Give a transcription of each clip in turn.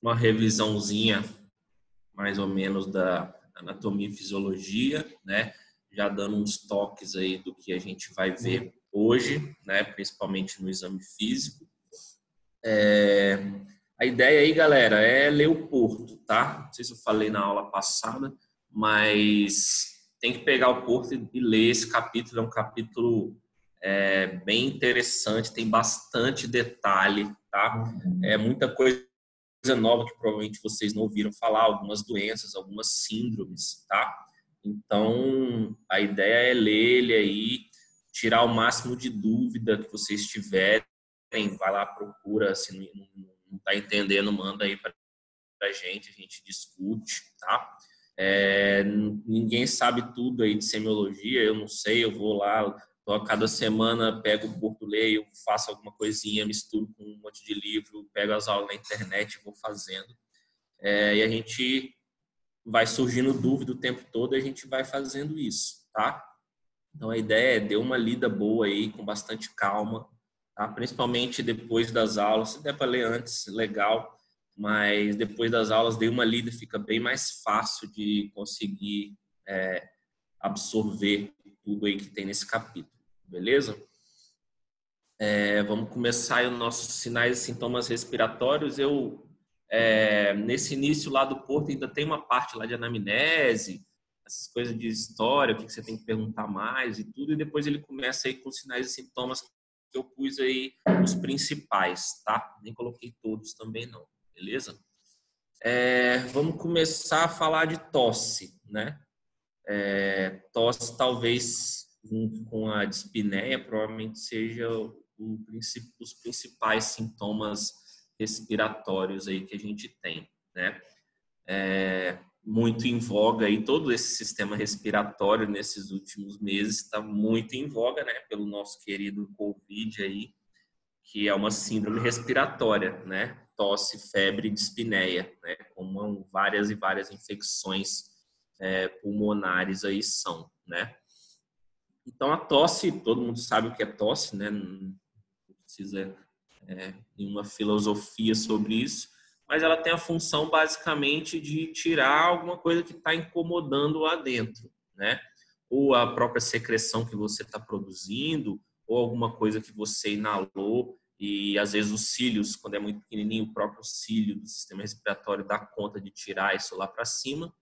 uma revisãozinha mais ou menos da anatomia e fisiologia, né? Já dando uns toques aí do que a gente vai ver hoje, né? Principalmente no exame físico. A ideia aí, galera, é ler o Porto, tá? Não sei se eu falei na aula passada, mas tem que pegar o Porto e ler esse capítulo. É um capítulo bem interessante, tem bastante detalhe, tá? É muita coisa nova que provavelmente vocês não ouviram falar, algumas doenças, algumas síndromes, tá? Então, a ideia é ler ele aí, tirar o máximo de dúvida que vocês tiverem, vai lá, procura, se não está entendendo, manda aí para a gente discute, tá? Ninguém sabe tudo aí de semiologia, eu não sei, eu vou lá, então, a cada semana pego o Porto, leio, faço alguma coisinha, misturo com um monte de livro, pego as aulas na internet e vou fazendo. E a gente vai surgindo dúvida o tempo todo e a gente vai fazendo isso, tá? Então, a ideia é dar uma lida boa aí, com bastante calma, tá? Principalmente depois das aulas. Se der para ler antes, legal, mas depois das aulas, dê uma lida, fica bem mais fácil de conseguir absorver tudo aí que tem nesse capítulo, beleza? Vamos começar aí os nossos sinais e sintomas respiratórios. Nesse início lá do Porto, ainda tem uma parte lá de anamnese, essas coisas de história, o que você tem que perguntar mais e tudo, e depois ele começa aí com sinais e sintomas que eu pus aí os principais, tá? Nem coloquei todos também não, beleza? Vamos começar a falar de tosse, né? Tosse talvez junto com a dispneia provavelmente seja os principais sintomas respiratórios aí que a gente tem, né? Muito em voga aí, todo esse sistema respiratório nesses últimos meses está muito em voga, né? Pelo nosso querido Covid aí, que é uma síndrome respiratória, né? Tosse, febre e dispneia, né? Como várias e várias infecções pulmonares aí são, né? Então a tosse, todo mundo sabe o que é tosse, né? Não precisa nenhuma filosofia sobre isso, mas ela tem a função basicamente de tirar alguma coisa que está incomodando lá dentro, né? Ou a própria secreção que você está produzindo, ou alguma coisa que você inalou, e às vezes os cílios, quando é muito pequenininho, o próprio cílio do sistema respiratório dá conta de tirar isso lá para cima,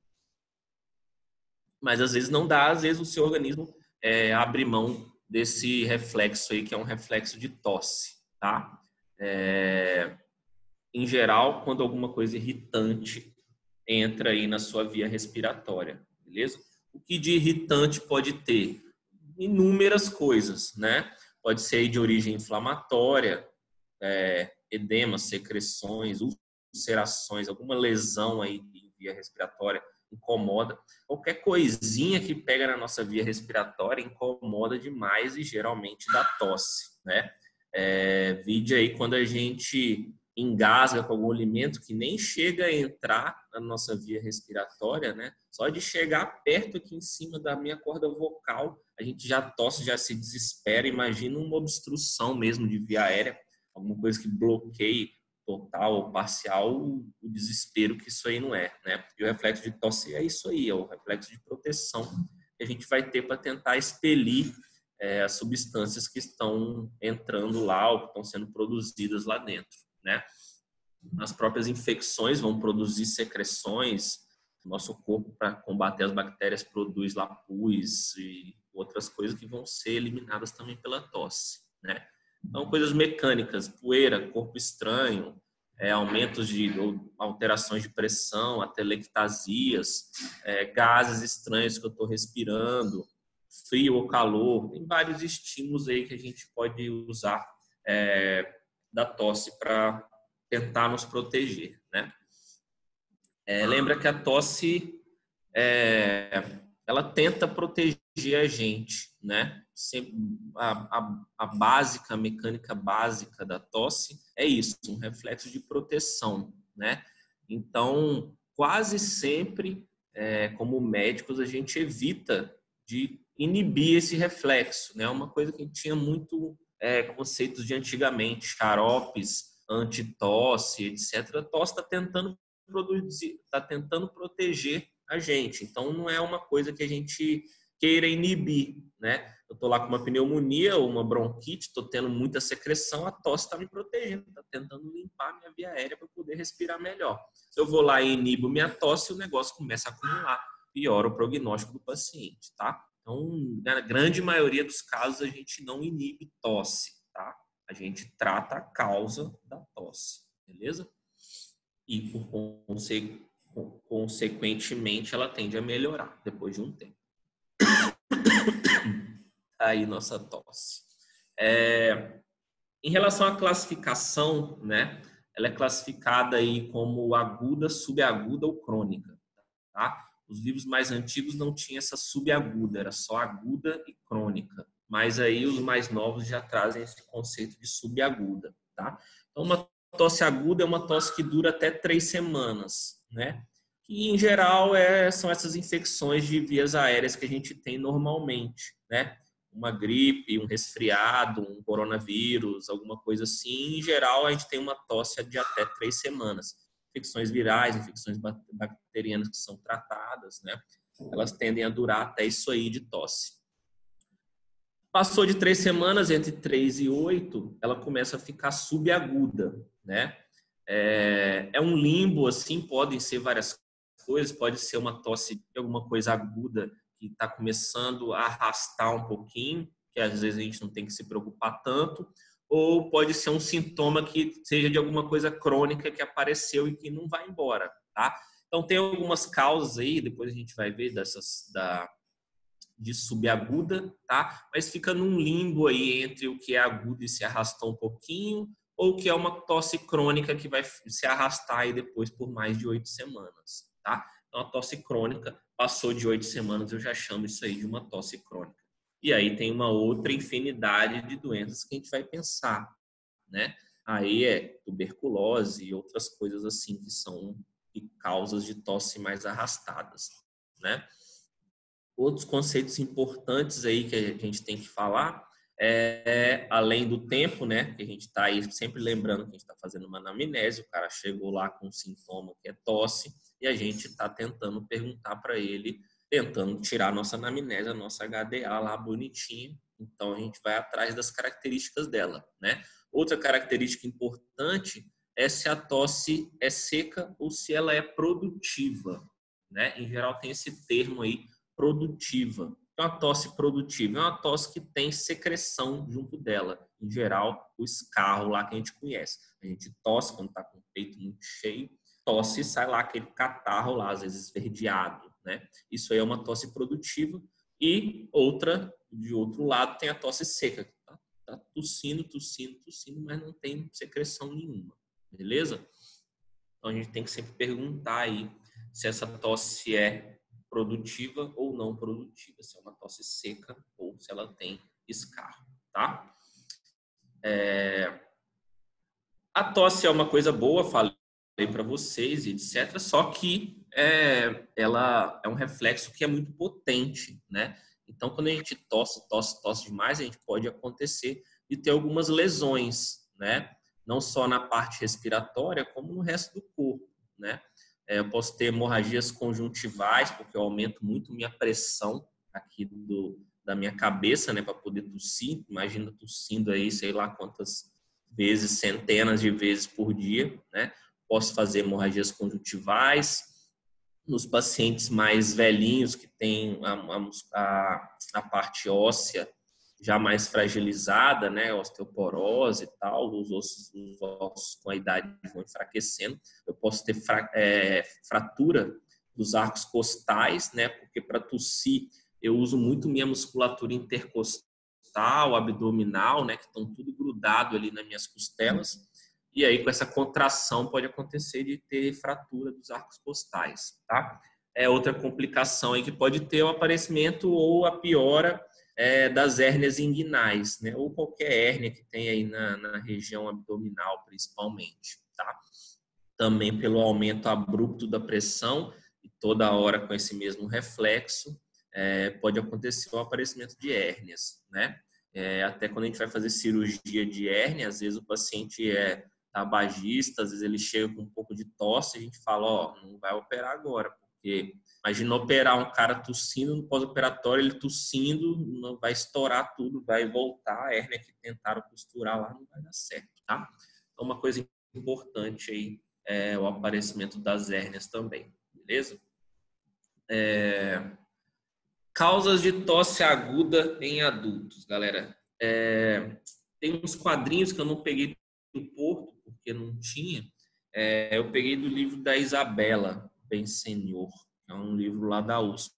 mas às vezes não dá, às vezes o seu organismo abre mão desse reflexo aí, que é um reflexo de tosse, tá? Em geral, quando alguma coisa irritante entra aí na sua via respiratória, beleza? O que de irritante pode ter? Inúmeras coisas, né? Pode ser aí de origem inflamatória, edema, secreções, ulcerações, alguma lesão aí em via respiratória incomoda. Qualquer coisinha que pega na nossa via respiratória incomoda demais e geralmente dá tosse, né? Vide aí quando a gente engasga com algum alimento que nem chega a entrar na nossa via respiratória, né? Só de chegar perto aqui em cima da minha corda vocal, a gente já tosse, já se desespera. Imagina uma obstrução mesmo de via aérea, alguma coisa que bloqueie total ou parcial o desespero que isso aí não é, né? E o reflexo de tosse é isso aí, é o reflexo de proteção que a gente vai ter para tentar expelir as substâncias que estão entrando lá ou que estão sendo produzidas lá dentro, né? As próprias infecções vão produzir secreções, o nosso corpo, para combater as bactérias, produz lá pus e outras coisas que vão ser eliminadas também pela tosse, né? Então, coisas mecânicas, poeira, corpo estranho, aumentos ou alterações de pressão, atelectasias, gases estranhos que eu estou respirando, frio ou calor, tem vários estímulos aí que a gente pode usar da tosse para tentar nos proteger, né? Lembra que a tosse ela tenta proteger a gente, né? A básica, a mecânica básica da tosse é isso, um reflexo de proteção, né? Então, quase sempre, como médicos, a gente evita de inibir esse reflexo, né? Uma coisa que tinha muito conceitos de antigamente, xaropes, antitosse, etc. A tosse está tentando produzir, está tentando proteger a gente. Então, não é uma coisa que a gente queira inibir, né? Eu estou lá com uma pneumonia ou uma bronquite, estou tendo muita secreção, a tosse está me protegendo, está tentando limpar minha via aérea para poder respirar melhor. Se eu vou lá e inibo minha tosse, o negócio começa a acumular, piora o prognóstico do paciente, tá? Então, na grande maioria dos casos, a gente não inibe tosse, tá? A gente trata a causa da tosse, beleza? E, consequentemente, ela tende a melhorar depois de um tempo. Aí, nossa tosse. Em relação à classificação, né? Ela é classificada aí como aguda, subaguda ou crônica, tá? Os livros mais antigos não tinham essa subaguda, era só aguda e crônica. Mas aí os mais novos já trazem esse conceito de subaguda, tá? Então, uma tosse aguda é uma tosse que dura até 3 semanas, né? Que, em geral, são essas infecções de vias aéreas que a gente tem normalmente, né? Uma gripe, um resfriado, um coronavírus, alguma coisa assim. Em geral, a gente tem uma tosse de até 3 semanas. Infecções virais, infecções bacterianas que são tratadas, né? Elas tendem a durar até isso aí de tosse. Passou de 3 semanas, entre 3 e 8, ela começa a ficar subaguda, né? É um limbo, assim, podem ser várias coisas, pode ser uma tosse de alguma coisa aguda que está começando a arrastar um pouquinho, que às vezes a gente não tem que se preocupar tanto, ou pode ser um sintoma que seja de alguma coisa crônica que apareceu e que não vai embora, tá? Então tem algumas causas aí, depois a gente vai ver de subaguda, tá? Mas fica num limbo aí entre o que é agudo e se arrastou um pouquinho, ou que é uma tosse crônica que vai se arrastar aí depois por mais de 8 semanas, tá? Então, a tosse crônica passou de 8 semanas, eu já chamo isso aí de uma tosse crônica. E aí tem uma outra infinidade de doenças que a gente vai pensar, né? Aí é tuberculose e outras coisas assim que são causas de tosse mais arrastadas, né? Outros conceitos importantes aí que a gente tem que falar além do tempo, né? Que a gente está aí sempre lembrando que a gente está fazendo uma anamnese, o cara chegou lá com um sintoma que é tosse e a gente está tentando perguntar para ele, tentando tirar a nossa anamnese, a nossa HDA lá bonitinha. Então a gente vai atrás das características dela, né? Outra característica importante é se a tosse é seca ou se ela é produtiva, né? Em geral tem esse termo aí, produtiva. Então, a tosse produtiva é uma tosse que tem secreção junto dela. Em geral, o escarro lá que a gente conhece. A gente tosse quando está com o peito muito cheio, tosse e sai lá aquele catarro lá, às vezes esverdeado, né? Isso aí é uma tosse produtiva. E outra, de outro lado, tem a tosse seca. Tá tossindo, mas não tem secreção nenhuma. Beleza? Então, a gente tem que sempre perguntar aí se essa tosse é produtiva ou não produtiva, se é uma tosse seca ou se ela tem escarro, tá? A tosse é uma coisa boa, falei para vocês, etc. Só que ela é um reflexo que é muito potente, né? Então, quando a gente tosse demais, a gente pode acontecer de ter algumas lesões, né? Não só na parte respiratória, como no resto do corpo, né? Eu posso ter hemorragias conjuntivais, porque eu aumento muito minha pressão aqui da minha cabeça, né, para poder tossir. Imagina tossindo aí, sei lá quantas vezes, centenas de vezes por dia, né? Posso fazer hemorragias conjuntivais. Nos pacientes mais velhinhos, que têm a parte óssea já mais fragilizada, né, osteoporose e tal, os ossos com a idade vão enfraquecendo. Eu posso ter fratura dos arcos costais, né, porque para tossir eu uso muito minha musculatura intercostal, abdominal, né, que estão tudo grudado ali nas minhas costelas. E aí, com essa contração, pode acontecer de ter fratura dos arcos costais, tá? Outra complicação aí que pode ter o aparecimento ou a piora das hérnias inguinais, né? Ou qualquer hérnia que tem aí na região abdominal, principalmente, tá? Também pelo aumento abrupto da pressão e toda hora com esse mesmo reflexo, pode acontecer o aparecimento de hérnias, né? Até quando a gente vai fazer cirurgia de hérnia, às vezes o paciente tabagista, às vezes ele chega com um pouco de tosse, a gente fala, ó, não vai operar agora, porque imagina operar um cara tossindo no pós-operatório, ele tossindo, não vai estourar tudo, vai voltar, a hérnia que tentaram costurar lá não vai dar certo, tá? Então, uma coisa importante aí é o aparecimento das hérnias também, beleza? Causas de tosse aguda em adultos, galera. Tem uns quadrinhos que eu não peguei do Porto, porque não tinha. Eu peguei do livro da Isabela Bensenhor, que é um livro lá da USP,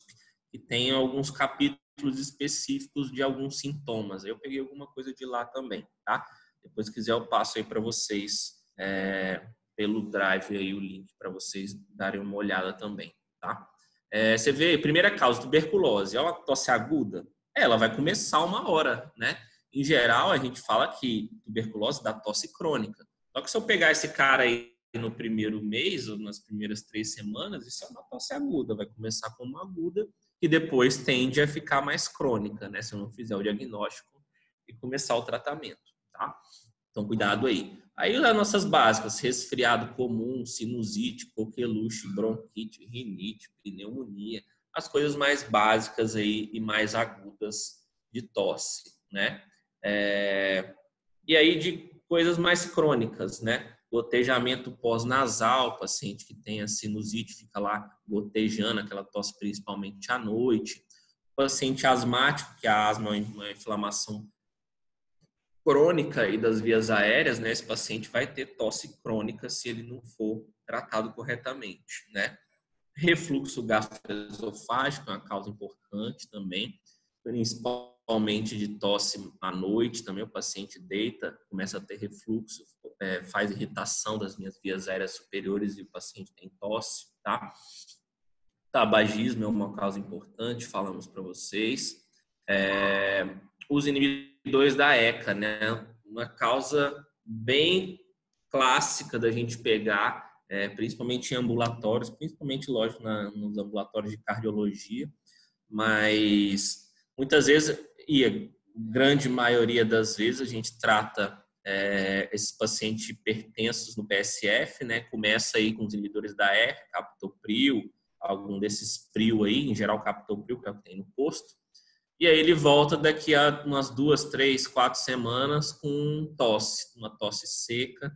que tem alguns capítulos específicos de alguns sintomas. Eu peguei alguma coisa de lá também, tá? Depois, se quiser, eu passo aí para vocês pelo Drive aí o link para vocês darem uma olhada também, tá? Você vê, primeira causa, tuberculose, é uma tosse aguda? Ela vai começar uma hora, né? Em geral, a gente fala que tuberculose dá tosse crônica. Só que se eu pegar esse cara aí no primeiro mês, ou nas primeiras 3 semanas, isso é uma tosse aguda. Vai começar como aguda e depois tende a ficar mais crônica, né? Se eu não fizer o diagnóstico e começar o tratamento, tá? Então, cuidado aí. Aí, as nossas básicas, resfriado comum, sinusite, coqueluche, bronquite, rinite, pneumonia, as coisas mais básicas aí e mais agudas de tosse, né? E aí, de coisas mais crônicas, né? Gotejamento pós-nasal, paciente que tem a sinusite fica lá gotejando, aquela tosse principalmente à noite. Paciente asmático, que a asma é uma inflamação crônica aí das vias aéreas, né? Esse paciente vai ter tosse crônica se ele não for tratado corretamente, né? Refluxo gastroesofágico é uma causa importante também, principalmente de tosse à noite. Também o paciente deita, começa a ter refluxo, faz irritação das minhas vias aéreas superiores e o paciente tem tosse, tá? Tabagismo é uma causa importante, falamos para vocês. Os inibidores da ECA, né? Uma causa bem clássica da gente pegar, principalmente em ambulatórios, principalmente, lógico, nos ambulatórios de cardiologia, mas muitas vezes, e a grande maioria das vezes, a gente trata esses pacientes hipertensos no PSF, né? Começa aí com os inibidores da ECA, captopril, algum desses pril aí, em geral captopril, que é o que tem no posto. E aí ele volta daqui a umas 2, 3, 4 semanas com tosse, uma tosse seca.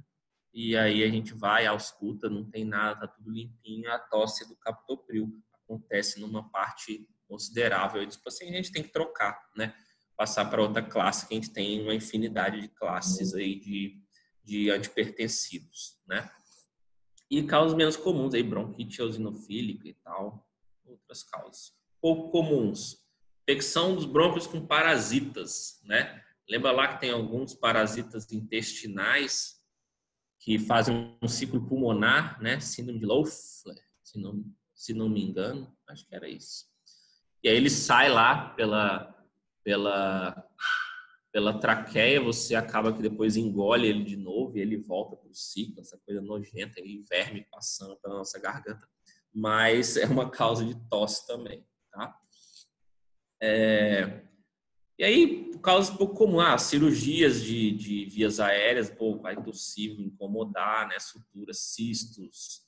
E aí a gente vai, ausculta, não tem nada, tá tudo limpinho. A tosse do captopril acontece numa parte considerável. Tipo assim, a gente tem que trocar, né? Passar para outra classe, que a gente tem uma infinidade de classes aí de antipertensivos, né? E causas menos comuns aí, bronquite eosinofílica e tal, outras causas. Pouco comuns. Infecção dos brônquios com parasitas, né? Lembra lá que tem alguns parasitas intestinais que fazem um ciclo pulmonar, né? Síndrome de Loeffler, se não me engano, acho que era isso. E aí ele sai lá pela traqueia, você acaba que depois engole ele de novo e ele volta para o ciclo, essa coisa nojenta aí, verme passando pela nossa garganta. Mas é uma causa de tosse também, tá? E aí, causas pouco comuns, cirurgias de vias aéreas, vai tossir, incomodar, né? Suturas, cistos,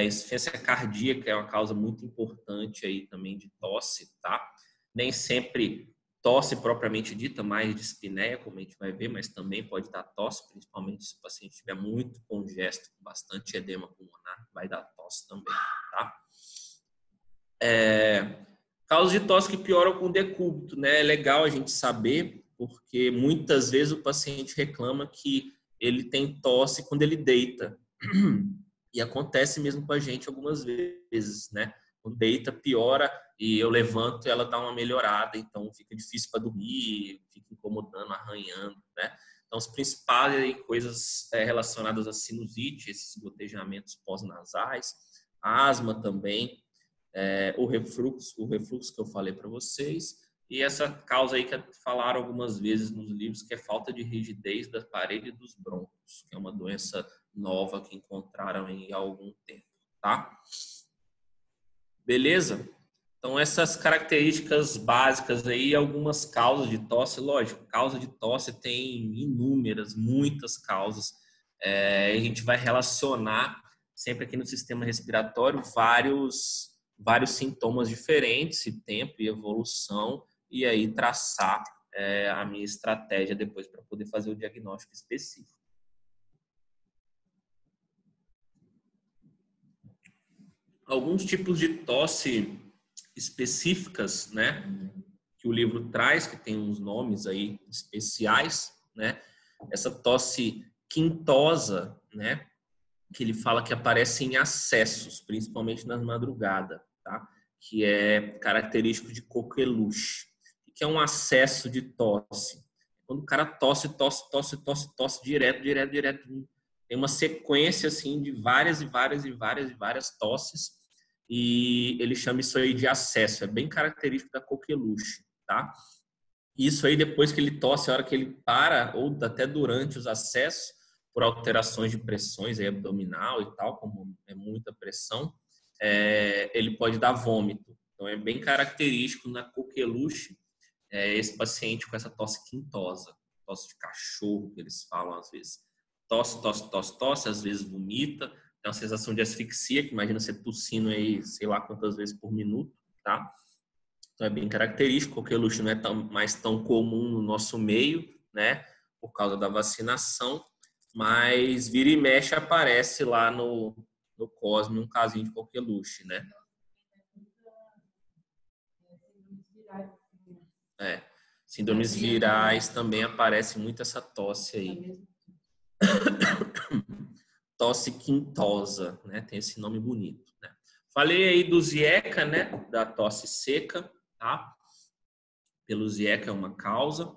insuficiência cardíaca é uma causa muito importante aí também de tosse, tá? Nem sempre tosse propriamente dita, mais dispneia, como a gente vai ver, mas também pode dar tosse, principalmente se o paciente estiver muito congesto, com bastante edema pulmonar, vai dar tosse também, tá? Causas de tosse que pioram com decúbito, né? É legal a gente saber, porque muitas vezes o paciente reclama que ele tem tosse quando ele deita. E acontece mesmo com a gente algumas vezes, né? Quando deita, piora e eu levanto, ela dá uma melhorada, então fica difícil para dormir, fica incomodando, arranhando, né? Então, as principais coisas relacionadas à sinusite, esses gotejamentos pós-nasais, asma também, o refluxo que eu falei para vocês, e essa causa aí que falaram algumas vezes nos livros, que é falta de rigidez da parede dos brônquios, que é uma doença nova que encontraram em algum tempo, tá? Beleza? Então, essas características básicas aí, algumas causas de tosse, lógico, causa de tosse tem inúmeras, muitas causas. a gente vai relacionar sempre aqui no sistema respiratório vários sintomas diferentes, e tempo e evolução, e aí traçar a minha estratégia depois para poder fazer o diagnóstico específico. Alguns tipos de tosse específicas, né, que o livro traz, que tem uns nomes aí especiais, né? Essa tosse quintosa, né, que ele fala que aparece em acessos, principalmente na madrugada, tá? Que é característico de coqueluche, que é um acesso de tosse. Quando o cara tosse direto, tem uma sequência assim de várias tosses, e ele chama isso aí de acesso, é bem característico da coqueluche, tá? Isso aí, depois que ele tosse, a hora que ele para, ou até durante os acessos, por alterações de pressões aí, abdominal e tal, como é muita pressão, ele pode dar vômito. Então, é bem característico na coqueluche esse paciente com essa tosse quintosa, tosse de cachorro, que eles falam às vezes. Tosse, às vezes vomita, tem uma sensação de asfixia, que imagina você tossindo aí, sei lá quantas vezes por minuto, tá? Então é bem característico, coqueluche não é mais tão comum no nosso meio, né? Por causa da vacinação, mas vira e mexe aparece lá no Cosme um casinho de coqueluche, né? Síndromes virais também aparece muito essa tosse aí. Tosse quintosa, né? Tem esse nome bonito, né? Falei aí do Zieca, né? Da tosse seca, tá? Pelo Zieca é uma causa.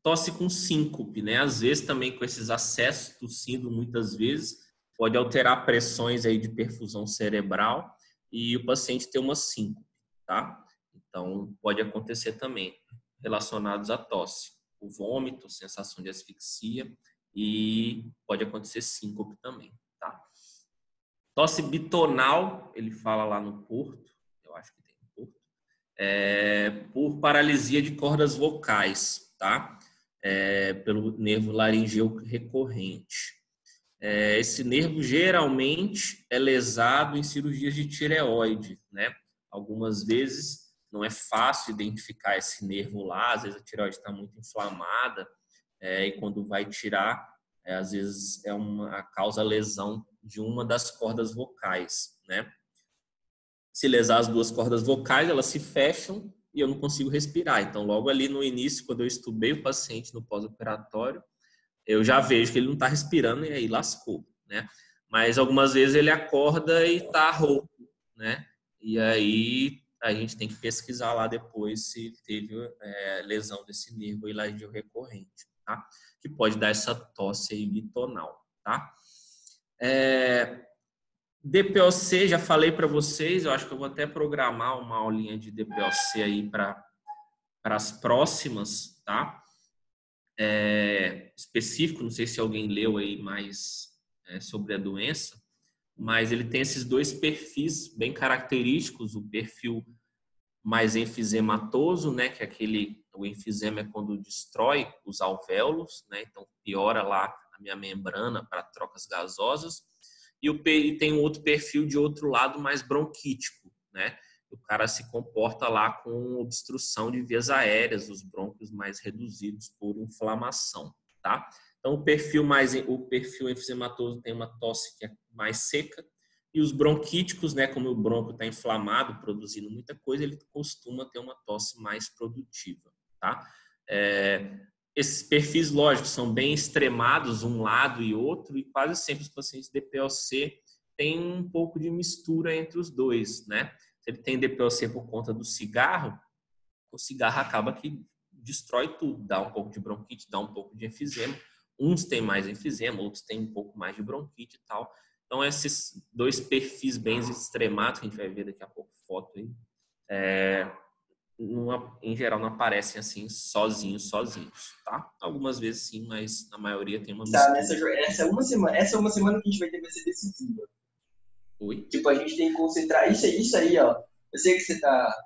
Tosse com síncope, né? Às vezes também com esses acessos tossindo, muitas vezes pode alterar pressões aí de perfusão cerebral e o paciente ter uma síncope, tá? Então pode acontecer também relacionados à tosse, o vômito, sensação de asfixia, e pode acontecer síncope também, tá? Tosse bitonal, ele fala lá no Porto, eu acho que tem no Porto, por paralisia de cordas vocais, tá? Pelo nervo laringeu recorrente. Esse nervo geralmente é lesado em cirurgias de tireoide, né? Algumas vezes não é fácil identificar esse nervo lá, às vezes a tireoide está muito inflamada, e quando vai tirar, às vezes a causa lesão de uma das cordas vocais, né? Se lesar as duas cordas vocais, elas se fecham e eu não consigo respirar. Então, logo ali no início, quando eu estubei o paciente no pós-operatório, eu já vejo que ele não está respirando e aí lascou, né? Mas algumas vezes ele acorda e está rouco, né? E aí a gente tem que pesquisar lá depois se teve lesão desse nervo aí laringeu recorrente, tá? Que pode dar essa tosse aí bitonal, tá? DPOC, já falei para vocês, eu acho que eu vou até programar uma aulinha de DPOC aí para as próximas, tá? Específico, não sei se alguém leu aí mais sobre a doença, mas ele tem esses dois perfis bem característicos, o perfil mais enfisematoso, né, que o enfisema é quando destrói os alvéolos, né, então piora lá a minha membrana para trocas gasosas, e tem um outro perfil de outro lado mais bronquítico, né, o cara se comporta lá com obstrução de vias aéreas, os brônquios mais reduzidos por inflamação, tá? Então o perfil enfisematoso tem uma tosse que é mais seca, e os bronquíticos, né, como o bronco está inflamado, produzindo muita coisa, ele costuma ter uma tosse mais produtiva, tá? Esses perfis, lógicos, são bem extremados, um lado e outro, e quase sempre os pacientes de DPOC têm um pouco de mistura entre os dois, né? Se ele tem DPOC por conta do cigarro, o cigarro acaba que destrói tudo, dá um pouco de bronquite, dá um pouco de enfisema. Uns têm mais enfisema, outros têm um pouco mais de bronquite e tal. Então, esses dois perfis bem extremados, que a gente vai ver daqui a pouco foto aí, em geral não aparecem assim sozinhos, tá? Algumas vezes sim, mas na maioria tem uma mistura. Tá, essa é uma semana que a gente vai ter que ser decisiva. Oi? Tipo, a gente tem que concentrar isso aí, ó. Eu sei que você tá...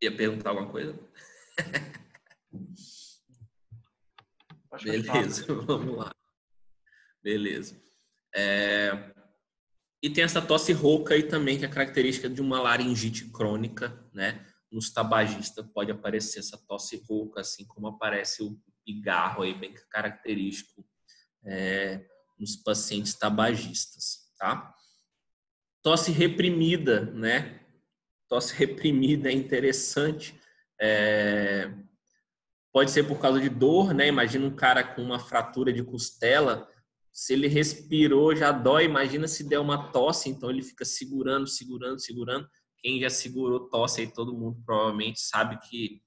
Ia perguntar alguma coisa? Beleza, vamos lá. Beleza. E tem essa tosse rouca aí também, que é característica de uma laringite crônica, né? Nos tabagistas pode aparecer essa tosse rouca, assim como aparece o pigarro aí, bem característico nos pacientes tabagistas, tá? Tosse reprimida, né? Tosse reprimida é interessante. Pode ser por causa de dor, né? Imagina um cara com uma fratura de costela, se ele respirou já dói, imagina se der uma tosse, então ele fica segurando. Quem já segurou tosse aí, todo mundo provavelmente sabe que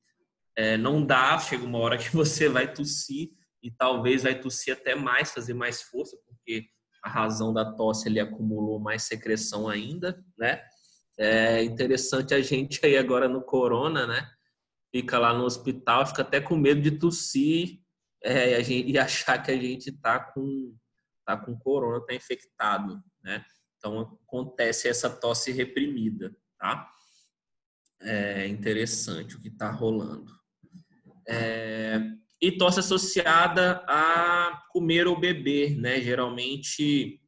não dá, chega uma hora que você vai tossir e talvez vai tossir até mais, fazer mais força, porque a razão da tosse ele acumulou mais secreção ainda, né? É interessante a gente aí agora no corona, né? Fica lá no hospital, fica até com medo de tossir e achar que a gente tá com corona, tá infectado, né? Então acontece essa tosse reprimida, tá? É interessante o que está rolando. E tosse associada a comer ou beber, né? Geralmente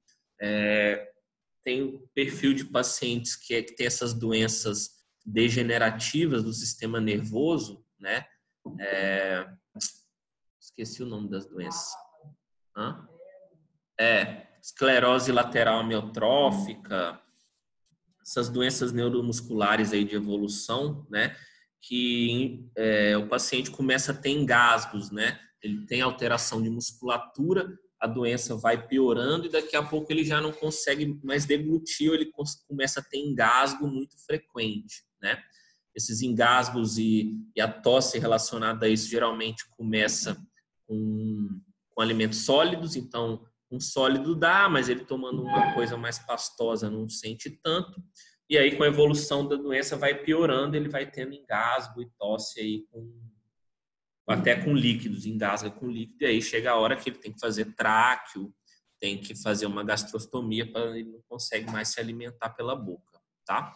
tem o perfil de pacientes que tem essas doenças degenerativas do sistema nervoso, né? Esqueci o nome das doenças. Esclerose lateral amiotrófica, essas doenças neuromusculares aí de evolução, né? Que o paciente começa a ter engasgos, né? Ele tem alteração de musculatura, a doença vai piorando e daqui a pouco ele já não consegue mais deglutir, ou ele começa a ter engasgo muito frequente, né? Esses engasgos e a tosse relacionada a isso geralmente começa com alimentos sólidos, então um sólido dá, mas ele tomando uma coisa mais pastosa não sente tanto. E aí, com a evolução da doença, vai piorando, ele vai tendo engasgo e tosse aí até com líquidos, engasga com líquido, e aí chega a hora que ele tem que fazer tráqueo, tem que fazer uma gastrostomia, para ele não consegue mais se alimentar pela boca, tá?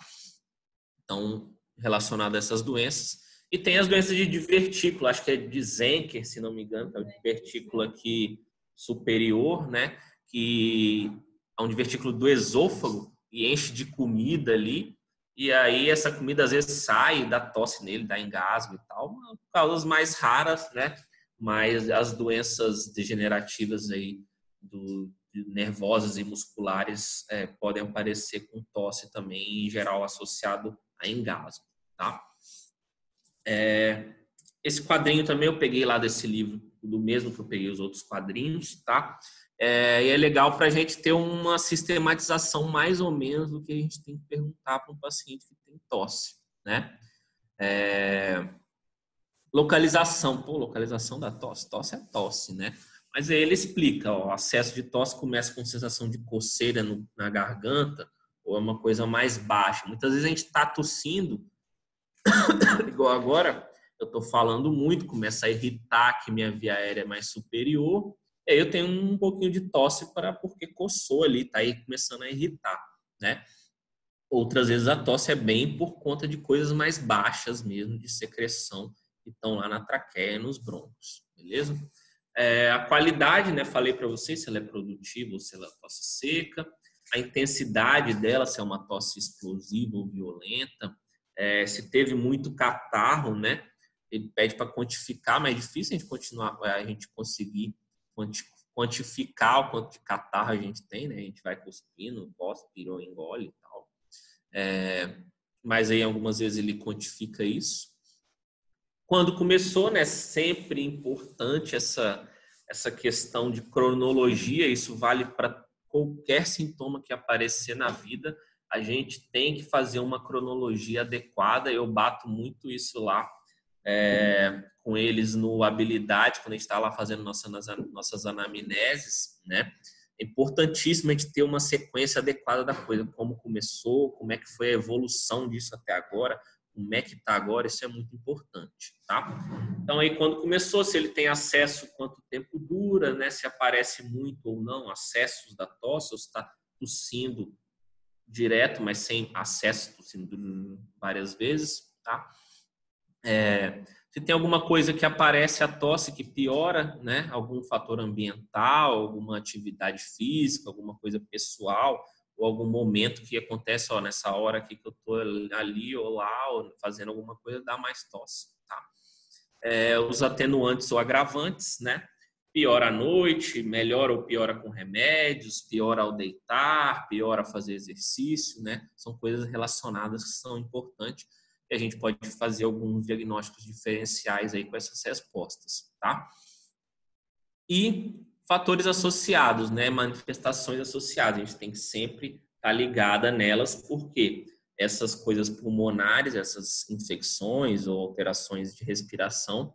Então, relacionado a essas doenças. E tem as doenças de divertículo, acho que é de Zenker, se não me engano, é o divertículo aqui superior, né? Que é um divertículo do esôfago e enche de comida ali. E aí essa comida às vezes sai, dá tosse nele, dá engasgo e tal. Causas mais raras, né? Mas as doenças degenerativas aí nervosas e musculares podem aparecer com tosse também, em geral associado a engasgo, tá? Esse quadrinho também eu peguei lá desse livro, do mesmo que eu peguei os outros quadrinhos, tá? E é legal para a gente ter uma sistematização mais ou menos do que a gente tem que perguntar para um paciente que tem tosse, né? Localização, localização da tosse. Tosse é tosse, né? Mas aí ele explica, o acesso de tosse começa com sensação de coceira na garganta ou é uma coisa mais baixa. Muitas vezes a gente está tossindo, igual agora, eu estou falando muito, começa a irritar que minha via aérea é mais superior, e aí eu tenho um pouquinho de tosse porque coçou ali, está aí começando a irritar, né? Outras vezes a tosse é bem por conta de coisas mais baixas mesmo, de secreção, que estão lá na traqueia e nos brônquios, beleza? A qualidade, né? Falei para vocês se ela é produtiva ou se ela é tosse seca, a intensidade dela, se é uma tosse explosiva ou violenta, se teve muito catarro, né? Ele pede para quantificar, mas é difícil a gente conseguir quantificar o quanto de catarro a gente tem, né? A gente vai cuspindo, cospe ou engole e tal. Mas aí algumas vezes ele quantifica isso. Quando começou, né? Sempre importante essa questão de cronologia, isso vale para qualquer sintoma que aparecer na vida, a gente tem que fazer uma cronologia adequada. Eu bato muito isso lá com eles no Habilidade, quando a gente está lá fazendo nossas anamneses, né? É importantíssimo a gente ter uma sequência adequada da coisa, como começou, como é que foi a evolução disso até agora, como é que está agora, isso é muito importante, tá? Então aí quando começou, se ele tem acesso, quanto tempo dura, né? Se aparece muito ou não, acessos da tosse, ou se está tossindo direto, mas sem acesso, tossindo várias vezes, tá? Se tem alguma coisa que aparece a tosse que piora, né? Algum fator ambiental, alguma atividade física, alguma coisa pessoal, ou algum momento que acontece, ó, nessa hora aqui que eu tô ali ou lá, ou fazendo alguma coisa, dá mais tosse, tá? Os atenuantes ou agravantes, né? Piora à noite, melhora ou piora com remédios, piora ao deitar, piora a fazer exercício, né? São coisas relacionadas que são importantes e a gente pode fazer alguns diagnósticos diferenciais aí com essas respostas, tá? E fatores associados, né? Manifestações associadas, a gente tem que sempre estar ligada nelas, porque essas coisas pulmonares, essas infecções ou alterações de respiração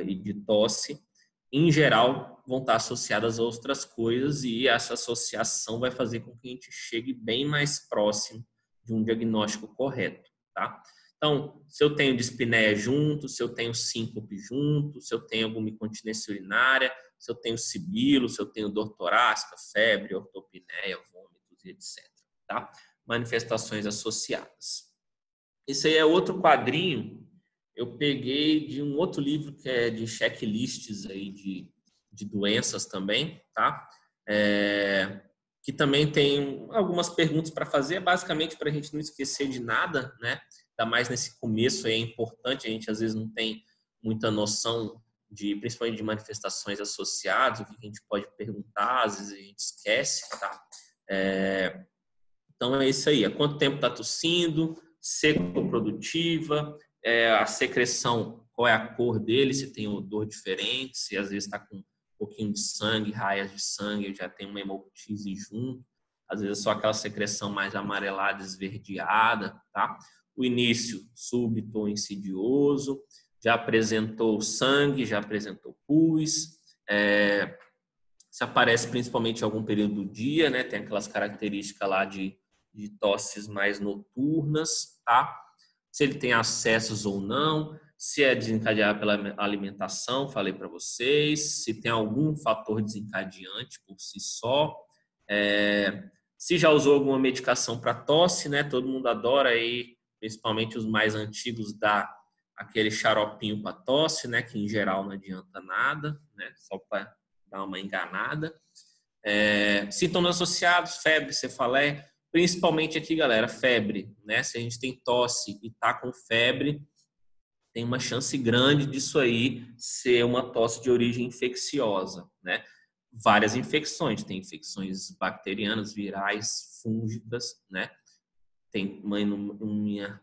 e de tosse, em geral, vão estar associadas a outras coisas e essa associação vai fazer com que a gente chegue bem mais próximo de um diagnóstico correto, tá? Então, se eu tenho dispneia junto, se eu tenho síncope junto, se eu tenho alguma incontinência urinária, se eu tenho sibilo, se eu tenho dor torácica, febre, ortopneia, vômitos e etc, tá? Manifestações associadas. Esse aí é outro quadrinho. Eu peguei de um outro livro que é de checklists aí de doenças também, tá? Que também tem algumas perguntas para fazer, basicamente para a gente não esquecer de nada, né? Ainda mais nesse começo aí é importante, a gente às vezes não tem muita noção principalmente de manifestações associadas, o que a gente pode perguntar, às vezes a gente esquece, tá? Então é isso aí, há quanto tempo está tossindo, seco ou produtiva, a secreção, qual é a cor dele, se tem odor diferente, se às vezes está com um pouquinho de sangue, raias de sangue, já tem uma hemoptise junto, às vezes é só aquela secreção mais amarelada, esverdeada, tá? O início súbito ou insidioso, já apresentou sangue, já apresentou pus, se aparece principalmente em algum período do dia, né? Tem aquelas características lá de tosses mais noturnas, tá? Se ele tem acessos ou não, se é desencadeado pela alimentação, falei para vocês, se tem algum fator desencadeante por si só, se já usou alguma medicação para tosse, né? Todo mundo adora aí, principalmente os mais antigos, dá aquele xaropinho para tosse, né? Que em geral não adianta nada, né? Só para dar uma enganada. Sintomas associados, febre, cefaleia, principalmente aqui, galera, febre, né? Se a gente tem tosse e tá com febre, tem uma chance grande disso aí ser uma tosse de origem infecciosa, né? Várias infecções, tem infecções bacterianas, virais, fúngicas, né? Tem uma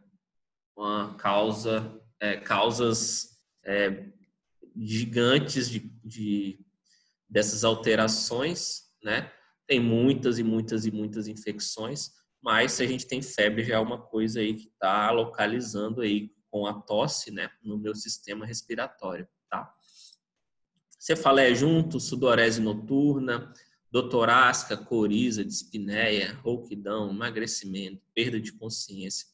causas gigantes dessas alterações, né? Tem muitas e muitas e muitas infecções, mas se a gente tem febre já é uma coisa aí que está localizando aí com a tosse, né, no meu sistema respiratório, tá? Cefaleia junto, sudorese noturna, dor torácica, coriza, dispneia, rouquidão, emagrecimento, perda de consciência,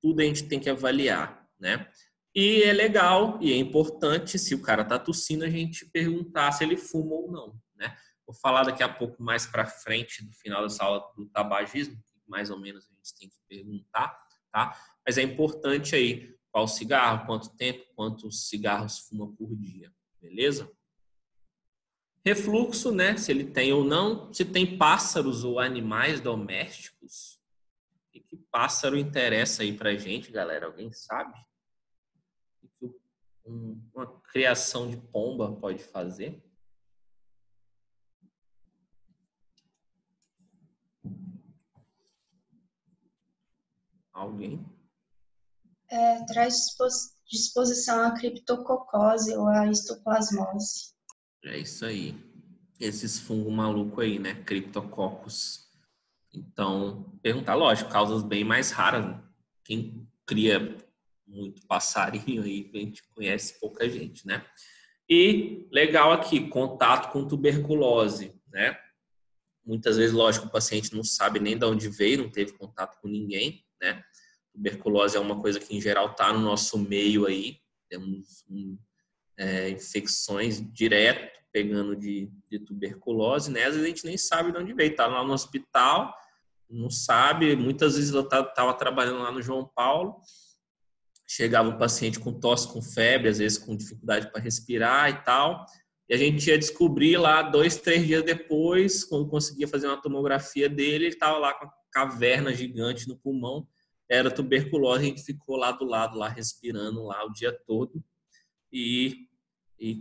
tudo a gente tem que avaliar, né? E é legal e é importante, se o cara está tossindo, a gente perguntar se ele fuma ou não, né? Vou falar daqui a pouco mais para frente, no final dessa aula do tabagismo, mais ou menos a gente tem que perguntar, tá? Mas é importante aí qual cigarro, quanto tempo, quantos cigarros fuma por dia, beleza? Refluxo, né? Se ele tem ou não, se tem pássaros ou animais domésticos. O que pássaro interessa aí pra gente, galera? Alguém sabe? O que uma criação de pomba pode fazer? Alguém? Traz disposição à criptococose ou à histoplasmose. É isso aí. Esses fungos malucos aí, né? Criptococcus. Então, perguntar, lógico, causas bem mais raras. Né? Quem cria muito passarinho aí, a gente conhece pouca gente, né? E legal aqui, contato com tuberculose, né? Muitas vezes, lógico, o paciente não sabe nem de onde veio, não teve contato com ninguém, né? Tuberculose é uma coisa que, em geral, está no nosso meio aí. Temos infecções direto pegando de tuberculose, né? Às vezes a gente nem sabe de onde veio. Está lá no hospital, não sabe. Muitas vezes eu estava trabalhando lá no João Paulo, chegava um paciente com tosse, com febre, às vezes com dificuldade para respirar e tal. E a gente ia descobrir lá 2, 3 dias depois, quando conseguia fazer uma tomografia dele, ele estava lá com a caverna gigante no pulmão, era tuberculose, a gente ficou lá do lado, lá respirando lá o dia todo. E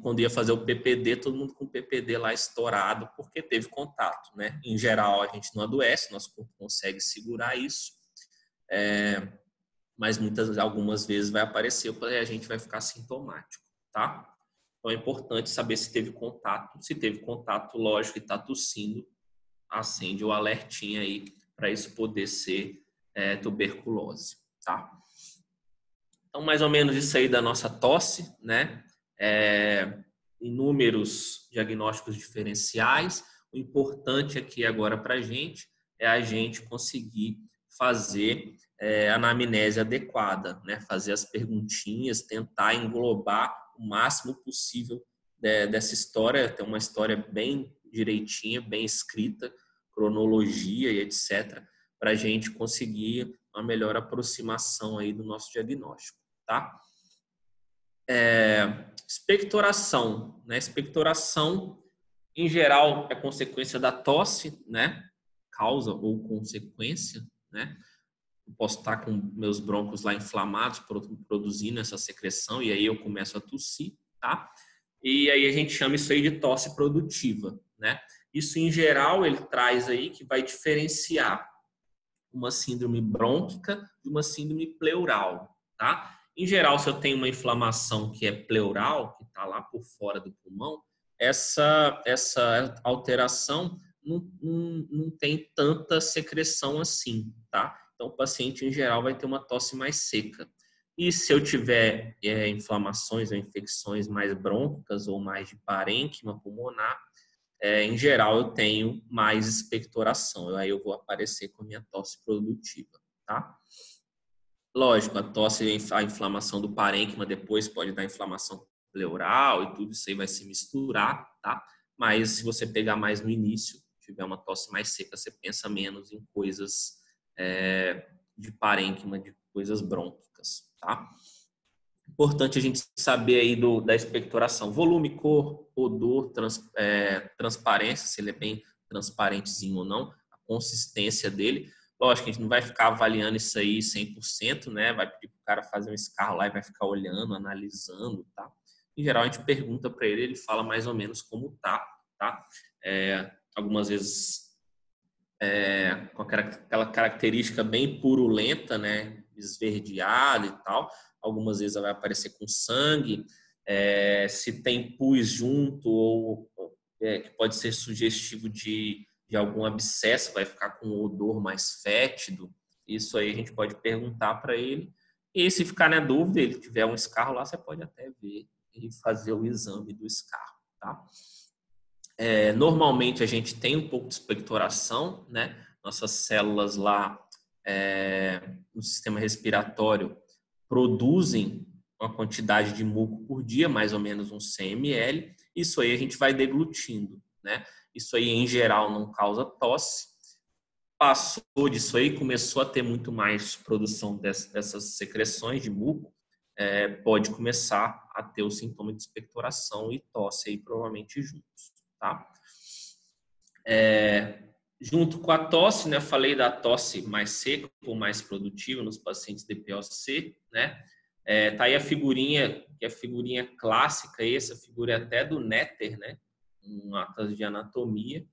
quando ia fazer o PPD, todo mundo com o PPD lá estourado, porque teve contato, né? Em geral, a gente não adoece, nosso corpo consegue segurar isso, mas algumas vezes vai aparecer e a gente vai ficar sintomático, tá? Então é importante saber se teve contato. Se teve contato, lógico, e está tossindo, acende o alertinha aí para isso poder ser tuberculose, tá? Então, mais ou menos isso aí da nossa tosse, né? Inúmeros diagnósticos diferenciais. O importante aqui agora para a gente é a gente conseguir fazer a anamnese adequada, né? Fazer as perguntinhas, tentar englobar o máximo possível dessa história, ter uma história bem direitinha, bem escrita, cronologia e etc., para a gente conseguir uma melhor aproximação aí do nosso diagnóstico, tá? Expectoração, né? Expectoração, em geral, é consequência da tosse, né? Causa ou consequência, né? Eu posso estar com meus brônquios lá inflamados, produzindo essa secreção, e aí eu começo a tossir, tá? E aí a gente chama isso aí de tosse produtiva, né? Isso, em geral, ele traz aí que vai diferenciar uma síndrome brônquica de uma síndrome pleural, tá? Em geral, se eu tenho uma inflamação que é pleural, que está lá por fora do pulmão, essa alteração não tem tanta secreção assim, tá? Então, o paciente, em geral, vai ter uma tosse mais seca. E se eu tiver inflamações ou infecções mais brônquicas ou mais de parênquima pulmonar, em geral, eu tenho mais expectoração. Aí eu vou aparecer com a minha tosse produtiva, tá? Lógico, a tosse, a inflamação do parênquima depois pode dar inflamação pleural e tudo isso aí vai se misturar, tá? Mas se você pegar mais no início, tiver uma tosse mais seca, você pensa menos em coisas de parênquima, de coisas brônquicas, tá? Importante a gente saber aí da expectoração. Volume, cor, odor, transparência, se ele é bem transparentezinho ou não, a consistência dele. Lógico que a gente não vai ficar avaliando isso aí 100%, né? Vai pedir para o cara fazer um escarro lá e vai ficar olhando, analisando, tá? Em geral, a gente pergunta para ele, ele fala mais ou menos como tá? Algumas vezes com aquela característica bem purulenta, né? Esverdeado e tal. Algumas vezes ela vai aparecer com sangue, se tem pus junto ou que pode ser sugestivo de algum abscesso, vai ficar com um odor mais fétido. Isso aí a gente pode perguntar para ele. E se ficar na dúvida, ele tiver um escarro lá, você pode até ver e fazer o exame do escarro, tá? Normalmente a gente tem um pouco de expectoração, né? Nossas células lá no sistema respiratório produzem uma quantidade de muco por dia, mais ou menos uns 100 ml. Isso aí a gente vai deglutindo, né? Isso aí, em geral, não causa tosse. Passou disso aí, começou a ter muito mais produção dessas secreções de muco, pode começar a ter o sintoma de expectoração e tosse aí, provavelmente juntos, tá? Junto com a tosse, né? Eu falei da tosse mais seca ou mais produtiva nos pacientes DPOC, né? Tá aí a figurinha, que é a figurinha clássica, essa figura é até do Netter, né? Um atlas de anatomia,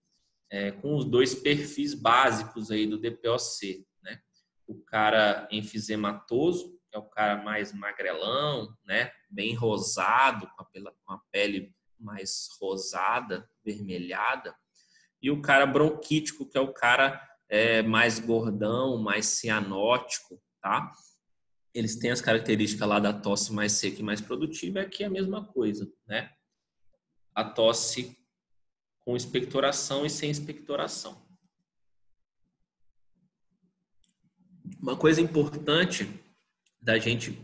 com os dois perfis básicos aí do DPOC, né? O cara enfisematoso, que é o cara mais magrelão, né? Bem rosado, com a pele mais rosada, vermelhada. E o cara bronquítico, que é o cara mais gordão, mais cianótico, tá? Eles têm as características lá da tosse mais seca e mais produtiva, aqui é a mesma coisa, né? A tosse com expectoração e sem expectoração. Uma coisa importante da gente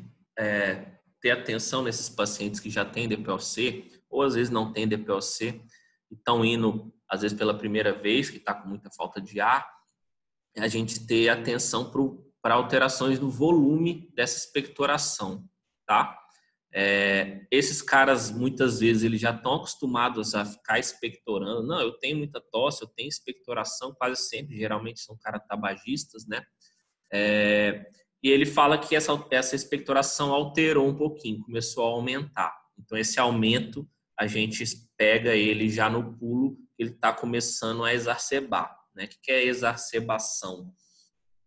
ter atenção nesses pacientes que já têm DPOC, ou às vezes não têm DPOC, e estão indo, às vezes, pela primeira vez, que está com muita falta de ar, é a gente ter atenção para o para alterações no volume dessa expectoração, tá? Esses caras, muitas vezes, eles já estão acostumados a ficar expectorando. Não, eu tenho muita tosse, eu tenho expectoração, quase sempre, geralmente são caras tabagistas, né? E ele fala que essa expectoração alterou um pouquinho, começou a aumentar. Então, esse aumento, a gente pega ele já no pulo, ele está começando a exacerbar, né? O que é exacerbação?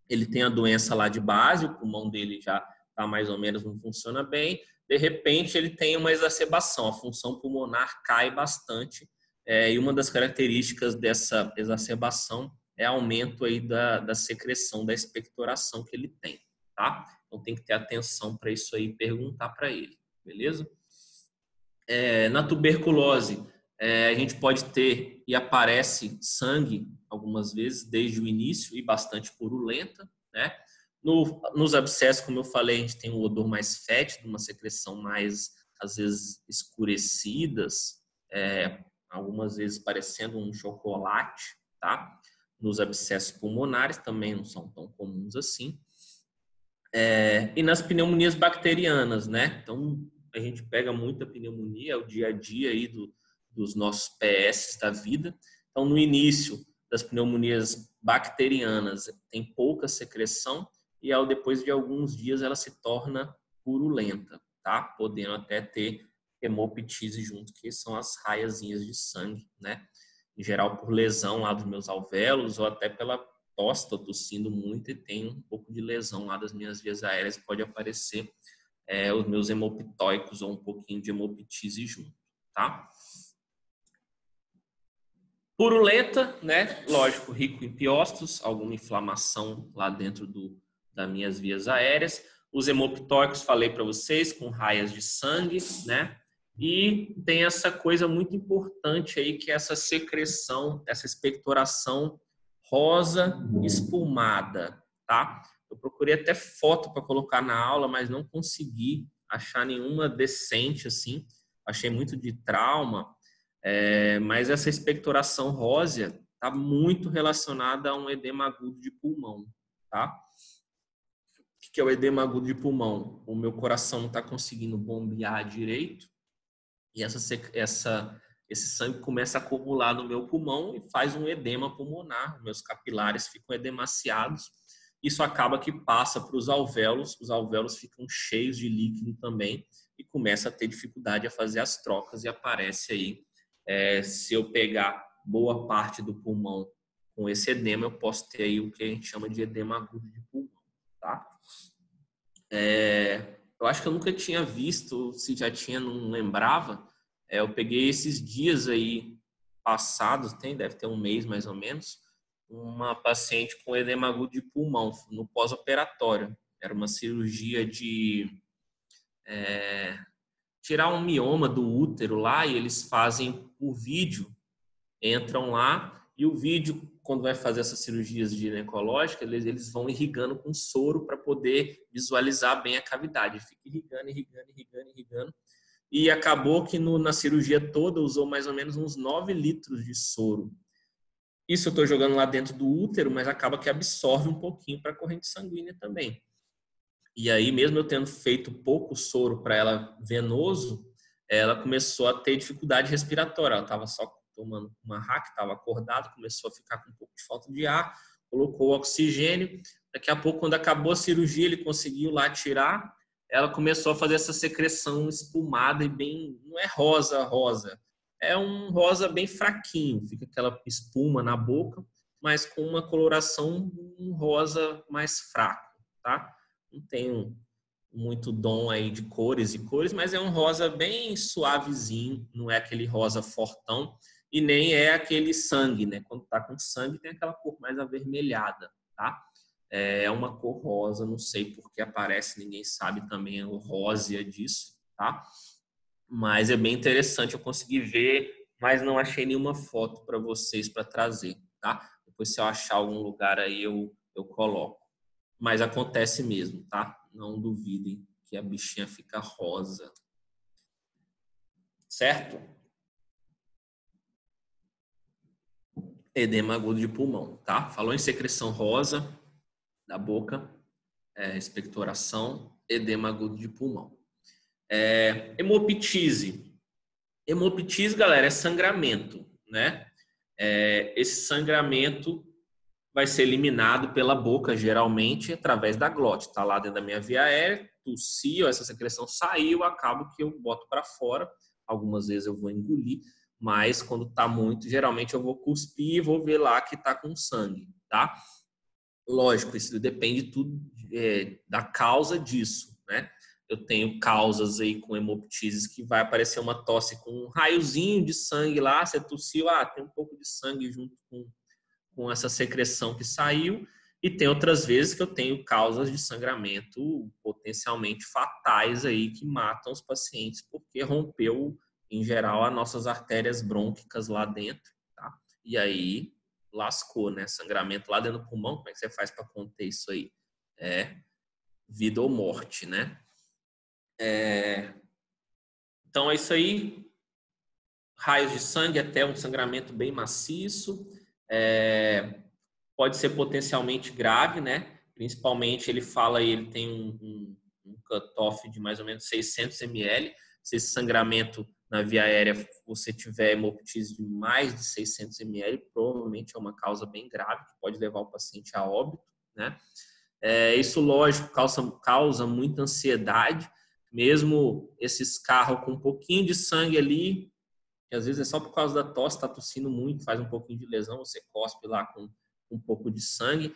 Ele tem a doença lá de base, o pulmão dele já está mais ou menos, não funciona bem. De repente, ele tem uma exacerbação, a função pulmonar cai bastante. E uma das características dessa exacerbação é aumento aí da secreção, da expectoração que ele tem, tá? Então, tem que ter atenção para isso aí, perguntar para ele, beleza? Na tuberculose, a gente pode ter e aparece sangue algumas vezes desde o início e bastante purulenta, né? Nos abscessos, como eu falei, a gente tem um odor mais fétido, uma secreção mais, às vezes, escurecidas, algumas vezes parecendo um chocolate, tá? Nos abscessos pulmonares também não são tão comuns assim. E nas pneumonias bacterianas, né? Então, a gente pega muita pneumonia, é o dia a dia aí dos nossos PS da vida. Então, no início das pneumonias bacterianas, tem pouca secreção e depois de alguns dias ela se torna purulenta, tá? Podendo até ter hemoptise junto, que são as raiazinhas de sangue, né? Em geral por lesão lá dos meus alvéolos ou até pela tosse, estou tossindo muito e tenho um pouco de lesão lá das minhas vias aéreas, pode aparecer os meus hemoptóicos ou um pouquinho de hemoptise junto, tá? Purulenta, né? Lógico, rico em piócitos, alguma inflamação lá dentro das minhas vias aéreas. Os hemoptóicos, falei para vocês, com raias de sangue, né? E tem essa coisa muito importante aí, que é essa secreção, essa expectoração rosa espumada, tá? Eu procurei até foto para colocar na aula, mas não consegui achar nenhuma decente assim. Achei muito de trauma. Mas essa expectoração rósea está muito relacionada a um edema agudo de pulmão, tá? O que é o edema agudo de pulmão? O meu coração não está conseguindo bombear direito e esse sangue começa a acumular no meu pulmão e faz um edema pulmonar. Meus capilares ficam edemaciados. Isso acaba que passa para os alvéolos ficam cheios de líquido também e começa a ter dificuldade a fazer as trocas e aparece aí. Se eu pegar boa parte do pulmão com esse edema, eu posso ter aí o que a gente chama de edema agudo de pulmão, tá? Eu acho que eu nunca tinha visto, se já tinha, não lembrava. Eu peguei esses dias aí passados, deve ter um mês mais ou menos, uma paciente com edema agudo de pulmão no pós-operatório. Era uma cirurgia de tirar um mioma do útero lá e eles fazem por vídeo, entram lá e o vídeo, quando vai fazer essas cirurgias ginecológicas, eles vão irrigando com soro para poder visualizar bem a cavidade. Fica irrigando. E acabou que na cirurgia toda usou mais ou menos uns 9 litros de soro. Isso eu estou jogando lá dentro do útero, mas acaba que absorve um pouquinho para a corrente sanguínea também. E aí, mesmo eu tendo feito pouco soro para ela venoso, ela começou a ter dificuldade respiratória. Ela estava só tomando uma hack, estava acordada, começou a ficar com um pouco de falta de ar, colocou oxigênio. Daqui a pouco, quando acabou a cirurgia, ele conseguiu lá tirar. Ela começou a fazer essa secreção espumada e bem, não é rosa, é um rosa bem fraquinho, fica aquela espuma na boca, mas com uma coloração um rosa mais fraco, tá? Não tenho muito dom aí de cores, mas é um rosa bem suavezinho, não é aquele rosa fortão e nem é aquele sangue, né? Quando tá com sangue tem aquela cor mais avermelhada, tá? É uma cor rosa, não sei por que aparece, ninguém sabe também o rósea disso, tá? Mas é bem interessante, eu consegui ver, mas não achei nenhuma foto para vocês para trazer, tá? Depois se eu achar algum lugar aí eu coloco. Mas acontece mesmo, tá? Não duvidem que a bichinha fica rosa. Certo? Edema agudo de pulmão, tá? Falou em secreção rosa da boca. expectoração, edema agudo de pulmão. Hemoptise. Hemoptise, galera, é sangramento, né? Esse sangramento vai ser eliminado pela boca, geralmente, através da glote. Está lá dentro da minha via aérea, tossi, essa secreção saiu, acabo que eu boto para fora. Algumas vezes eu vou engolir, mas quando está muito, geralmente eu vou cuspir e vou ver lá que está com sangue, tá? Lógico, isso depende tudo da causa disso, né? Eu tenho causas aí com hemoptises que vai aparecer uma tosse com um raiozinho de sangue lá, você tossiu, tem um pouco de sangue junto com essa secreção que saiu, e tem outras vezes que eu tenho causas de sangramento potencialmente fatais aí que matam os pacientes porque rompeu, em geral, as nossas artérias brônquicas lá dentro, tá? E aí lascou, né? Sangramento lá dentro do pulmão, como é que você faz para conter isso aí? Vida ou morte, né? Então é isso aí. Raios de sangue até um sangramento bem maciço. Pode ser potencialmente grave, né? Principalmente ele fala aí, ele tem um cutoff de mais ou menos 600 ml. Se esse sangramento na via aérea você tiver hemoptise de mais de 600 ml, provavelmente é uma causa bem grave, que pode levar o paciente a óbito, né? Isso, lógico, causa muita ansiedade, mesmo esses carros com um pouquinho de sangue ali, que às vezes é só por causa da tosse, está tossindo muito, faz um pouquinho de lesão, você cospe lá com um pouco de sangue.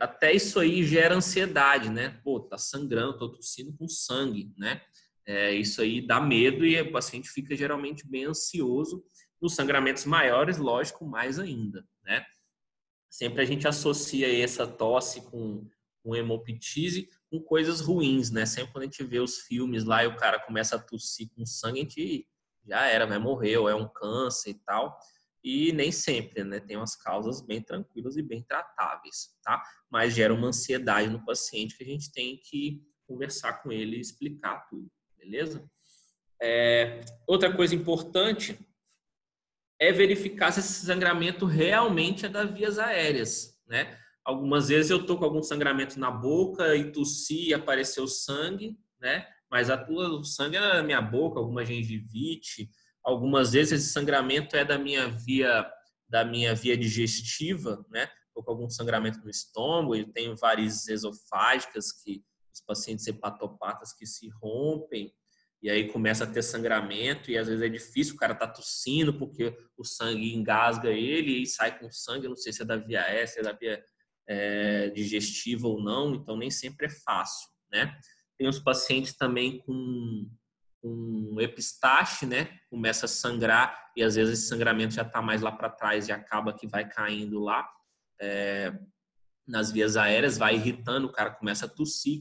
Até isso aí gera ansiedade, né? Pô, tá sangrando, tô tossindo com sangue, né? Isso aí dá medo e o paciente fica geralmente bem ansioso. Nos sangramentos maiores, lógico, mais ainda, né? Sempre a gente associa essa tosse com hemoptise com coisas ruins, né? Sempre quando a gente vê os filmes lá e o cara começa a tossir com sangue, a gente já era, vai morrer, ou é um câncer e tal. E nem sempre, né? Tem umas causas bem tranquilas e bem tratáveis, tá? Mas gera uma ansiedade no paciente que a gente tem que conversar com ele e explicar tudo, beleza? Outra coisa importante é verificar se esse sangramento realmente é das vias aéreas, né? Algumas vezes eu tô com algum sangramento na boca e tossi e apareceu sangue, né? Mas o sangue é na minha boca, alguma gengivite. Algumas vezes esse sangramento é da minha via digestiva, né? Tô com algum sangramento no estômago, eu tenho varizes esofágicas que os pacientes hepatopatas que se rompem. E aí começa a ter sangramento e às vezes é difícil, o cara tá tossindo porque o sangue engasga ele e sai com sangue, não sei se é da via aérea, se é da via digestiva ou não, então nem sempre é fácil, né? Tem os pacientes também com epistaxe, né? Começa a sangrar e às vezes esse sangramento já tá mais lá para trás e acaba que vai caindo lá nas vias aéreas, vai irritando, o cara começa a tossir,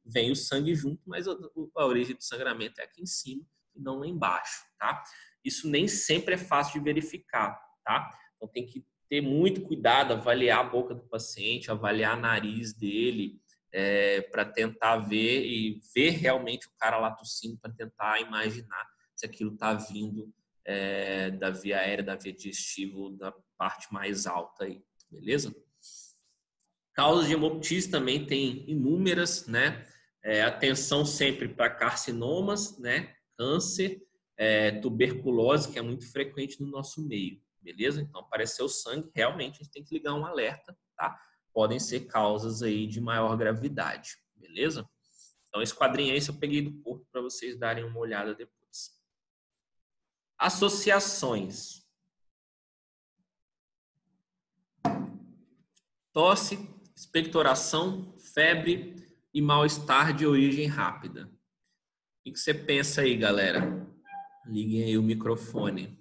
vem o sangue junto, mas a origem do sangramento é aqui em cima e não lá embaixo, tá? Isso nem sempre é fácil de verificar, tá? Então tem que ter muito cuidado, avaliar a boca do paciente, avaliar o nariz dele, para tentar ver realmente o cara lá tossindo, para tentar imaginar se aquilo está vindo da via aérea, da via digestiva, ou da parte mais alta aí, beleza? Causas de hemoptise também tem inúmeras, né? Atenção sempre para carcinomas, né? Câncer, tuberculose, que é muito frequente no nosso meio, beleza? Então, apareceu sangue, realmente a gente tem que ligar um alerta, tá? Podem ser causas aí de maior gravidade, beleza? Então, esse quadrinho aí eu peguei do corpo para vocês darem uma olhada depois. Associações. Tosse, expectoração, febre e mal-estar de origem rápida. O que você pensa aí, galera? Liguem aí o microfone.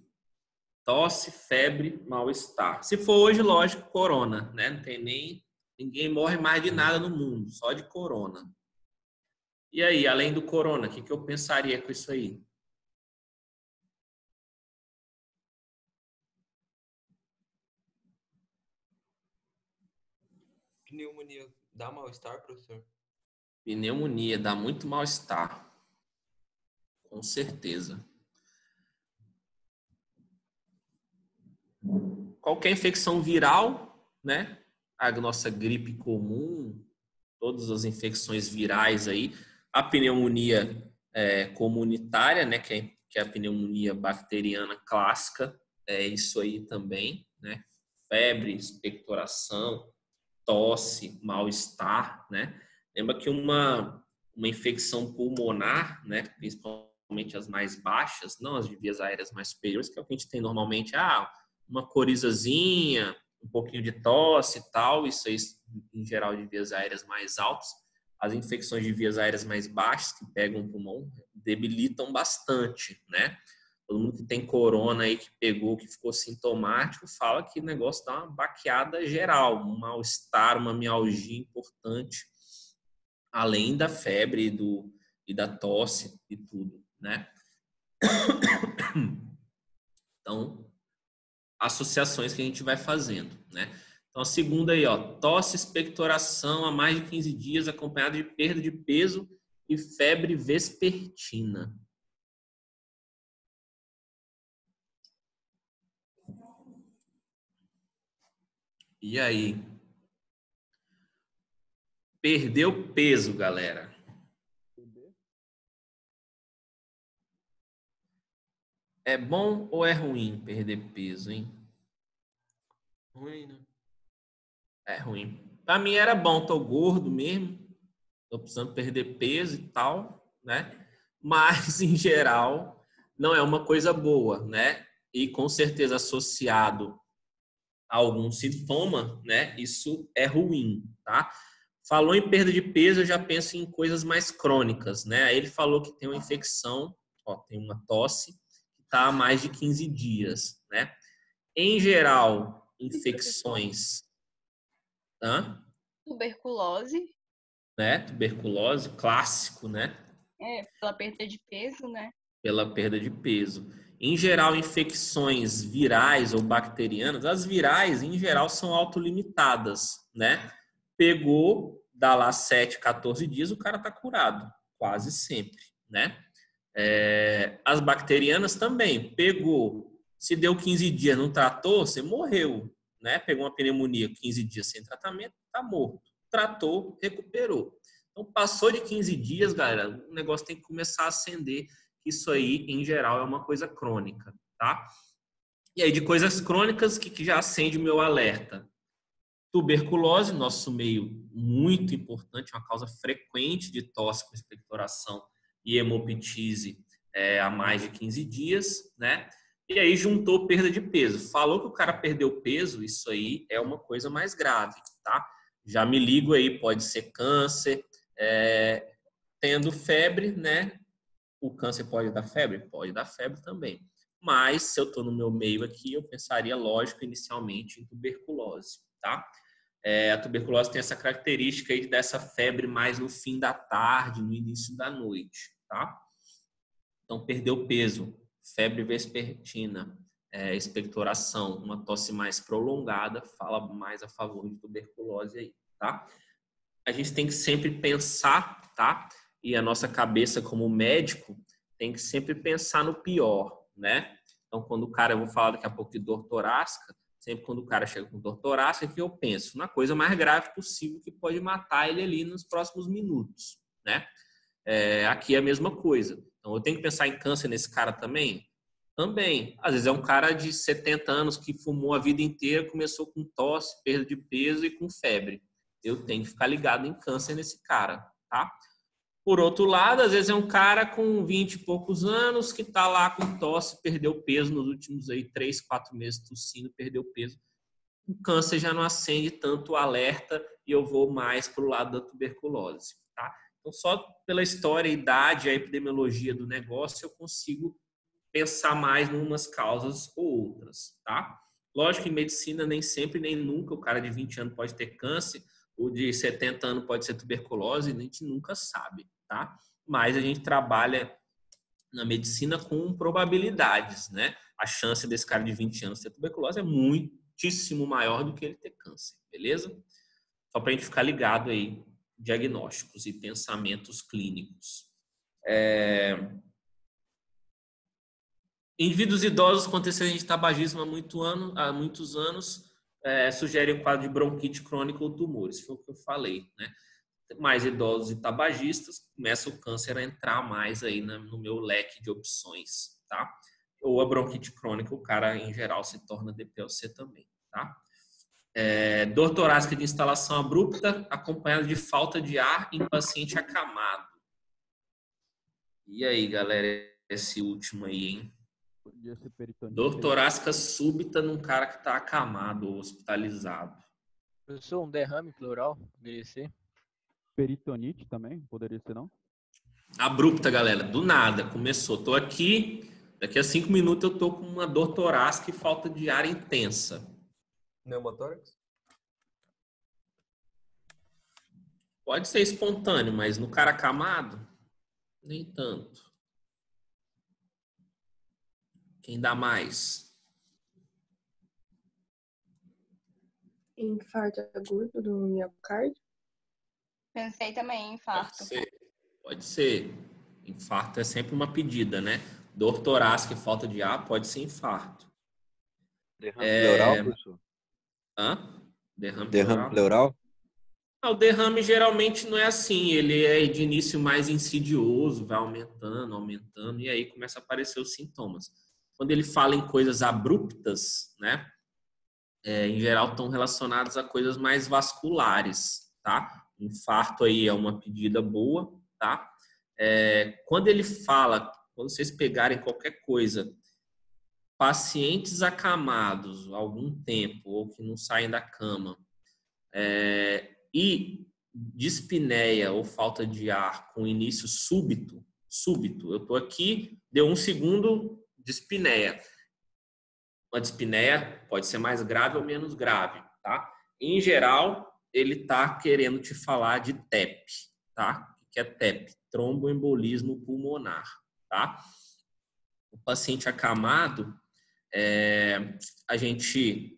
Tosse, febre, mal-estar. Se for hoje, lógico, corona, né? Não tem ninguém morre mais de nada no mundo, só de corona. E aí, além do corona, o que eu pensaria com isso aí? Pneumonia dá mal-estar, professor? Pneumonia dá muito mal-estar. Com certeza. Qualquer infecção viral, né? A nossa gripe comum, todas as infecções virais aí. A pneumonia comunitária, né, que é a pneumonia bacteriana clássica, é isso aí também, né? Febre, expectoração, tosse, mal-estar, né? Lembra que uma infecção pulmonar, né, principalmente as mais baixas, não as de vias aéreas mais superiores, que é o que a gente tem normalmente, uma corizazinha, um pouquinho de tosse e tal, isso aí em geral de vias aéreas mais altas. As infecções de vias aéreas mais baixas, que pegam o pulmão, debilitam bastante, né? Todo mundo que tem corona aí, que pegou, que ficou sintomático, fala que o negócio dá uma baqueada geral, um mal-estar, uma mialgia importante, além da febre e da tosse e tudo, né? Então, associações que a gente vai fazendo, né? Então, a segunda aí, tosse, expectoração há mais de 15 dias, acompanhada de perda de peso e febre vespertina. E aí? Perdeu peso, galera. É bom ou é ruim perder peso, hein? Ruim, né? É ruim. Pra mim era bom, tô gordo mesmo, tô precisando perder peso e tal, né? Mas, em geral, não é uma coisa boa, né? E com certeza associado a algum sintoma, né? Isso é ruim, tá? Falou em perda de peso, eu já penso em coisas mais crônicas, né? Aí ele falou que tem uma infecção, tem uma tosse, que está há mais de 15 dias, né? Em geral, infecções, Tuberculose, né? Tuberculose, clássico, né? pela perda de peso, né? Pela perda de peso. Em geral, infecções virais ou bacterianas, as virais, em geral, são autolimitadas, né? Pegou, dá lá 7, 14 dias, o cara tá curado, quase sempre, né? As bacterianas também, pegou, se deu 15 dias, não tratou, você morreu, né? Pegou uma pneumonia 15 dias sem tratamento, tá morto. Tratou, recuperou. Então, passou de 15 dias, galera, o negócio tem que começar a acender. Isso aí, em geral, é uma coisa crônica, tá? E aí, de coisas crônicas, que já acende o meu alerta? Tuberculose, nosso meio muito importante, uma causa frequente de tosse com expectoração e hemoptise há mais de 15 dias, né? E aí juntou perda de peso. Falou que o cara perdeu peso, isso aí é uma coisa mais grave, tá? Já me ligo aí, pode ser câncer, tendo febre, né? O câncer pode dar febre? Pode dar febre também. Mas, se eu estou no meu meio aqui, eu pensaria, lógico, inicialmente em tuberculose, tá? A tuberculose tem essa característica aí dessa febre mais no fim da tarde, no início da noite, tá? Então, perdeu peso, febre vespertina, expectoração, uma tosse mais prolongada, fala mais a favor de tuberculose aí, tá? A gente tem que sempre pensar, tá? E a nossa cabeça como médico tem que sempre pensar no pior, né? Então, quando o cara, eu vou falar daqui a pouco de dor torácica, sempre quando o cara chega com dor torácica, que eu penso na coisa mais grave possível que pode matar ele ali nos próximos minutos, né? Aqui é a mesma coisa. Então, eu tenho que pensar em câncer nesse cara também? Também. Às vezes é um cara de 70 anos que fumou a vida inteira, começou com tosse, perda de peso e com febre. Eu tenho que ficar ligado em câncer nesse cara, tá? Por outro lado, às vezes é um cara com 20 e poucos anos que tá lá com tosse, perdeu peso nos últimos aí 3, 4 meses tossindo, perdeu peso. O câncer já não acende tanto o alerta e eu vou mais pro lado da tuberculose, tá? Então, só pela história, idade, a epidemiologia do negócio, eu consigo pensar mais em umas causas ou outras, tá? Lógico que em medicina nem sempre, nem nunca, o cara de 20 anos pode ter câncer, o de 70 anos pode ser tuberculose, a gente nunca sabe, tá? Mas a gente trabalha na medicina com probabilidades, né? A chance desse cara de 20 anos ter tuberculose é muitíssimo maior do que ele ter câncer, beleza? Só para a gente ficar ligado aí, diagnósticos e pensamentos clínicos. Indivíduos idosos com antecedente de tabagismo há muitos anos sugerem um quadro de bronquite crônica ou tumores, foi o que eu falei, né? mais idosos e tabagistas, começa o câncer a entrar mais aí no meu leque de opções, tá? Ou a bronquite crônica, o cara em geral se torna DPLC também, tá? Dor torácica de instalação abrupta, acompanhada de falta de ar em paciente acamado. E aí, galera, esse último aí, hein? Podia ser peritonite. Dor torácica súbita num cara que está acamado ou hospitalizado. Professor, um derrame pleural, poderia ser? Peritonite também? Poderia ser, não? Abrupta, galera, do nada, começou. Tô aqui, daqui a 5 minutos eu tô com uma dor torácica e falta de ar intensa. Pneumotórax? Pode ser espontâneo, mas no cara acamado, nem tanto. Quem dá mais? Infarto agudo do miocárdio. Pensei também em infarto. Pode ser. Infarto é sempre uma pedida, né? Dor torácica e falta de ar pode ser infarto. Derrame pleural, professor? Derrame Pleural? O derrame geralmente não é assim, ele é de início mais insidioso, vai aumentando, e aí começa a aparecer os sintomas. Quando ele fala em coisas abruptas, né, em geral estão relacionados a coisas mais vasculares, tá? Infarto aí é uma pedida boa, tá? Quando ele fala, quando vocês pegarem qualquer coisa, pacientes acamados há algum tempo ou que não saem da cama, e dispneia ou falta de ar com início súbito, eu tô aqui, deu 1 segundo, dispneia. Uma dispneia pode ser mais grave ou menos grave, tá? Em geral, ele tá querendo te falar de TEP, tá? O que é TEP? Tromboembolismo pulmonar, tá? O paciente acamado, a gente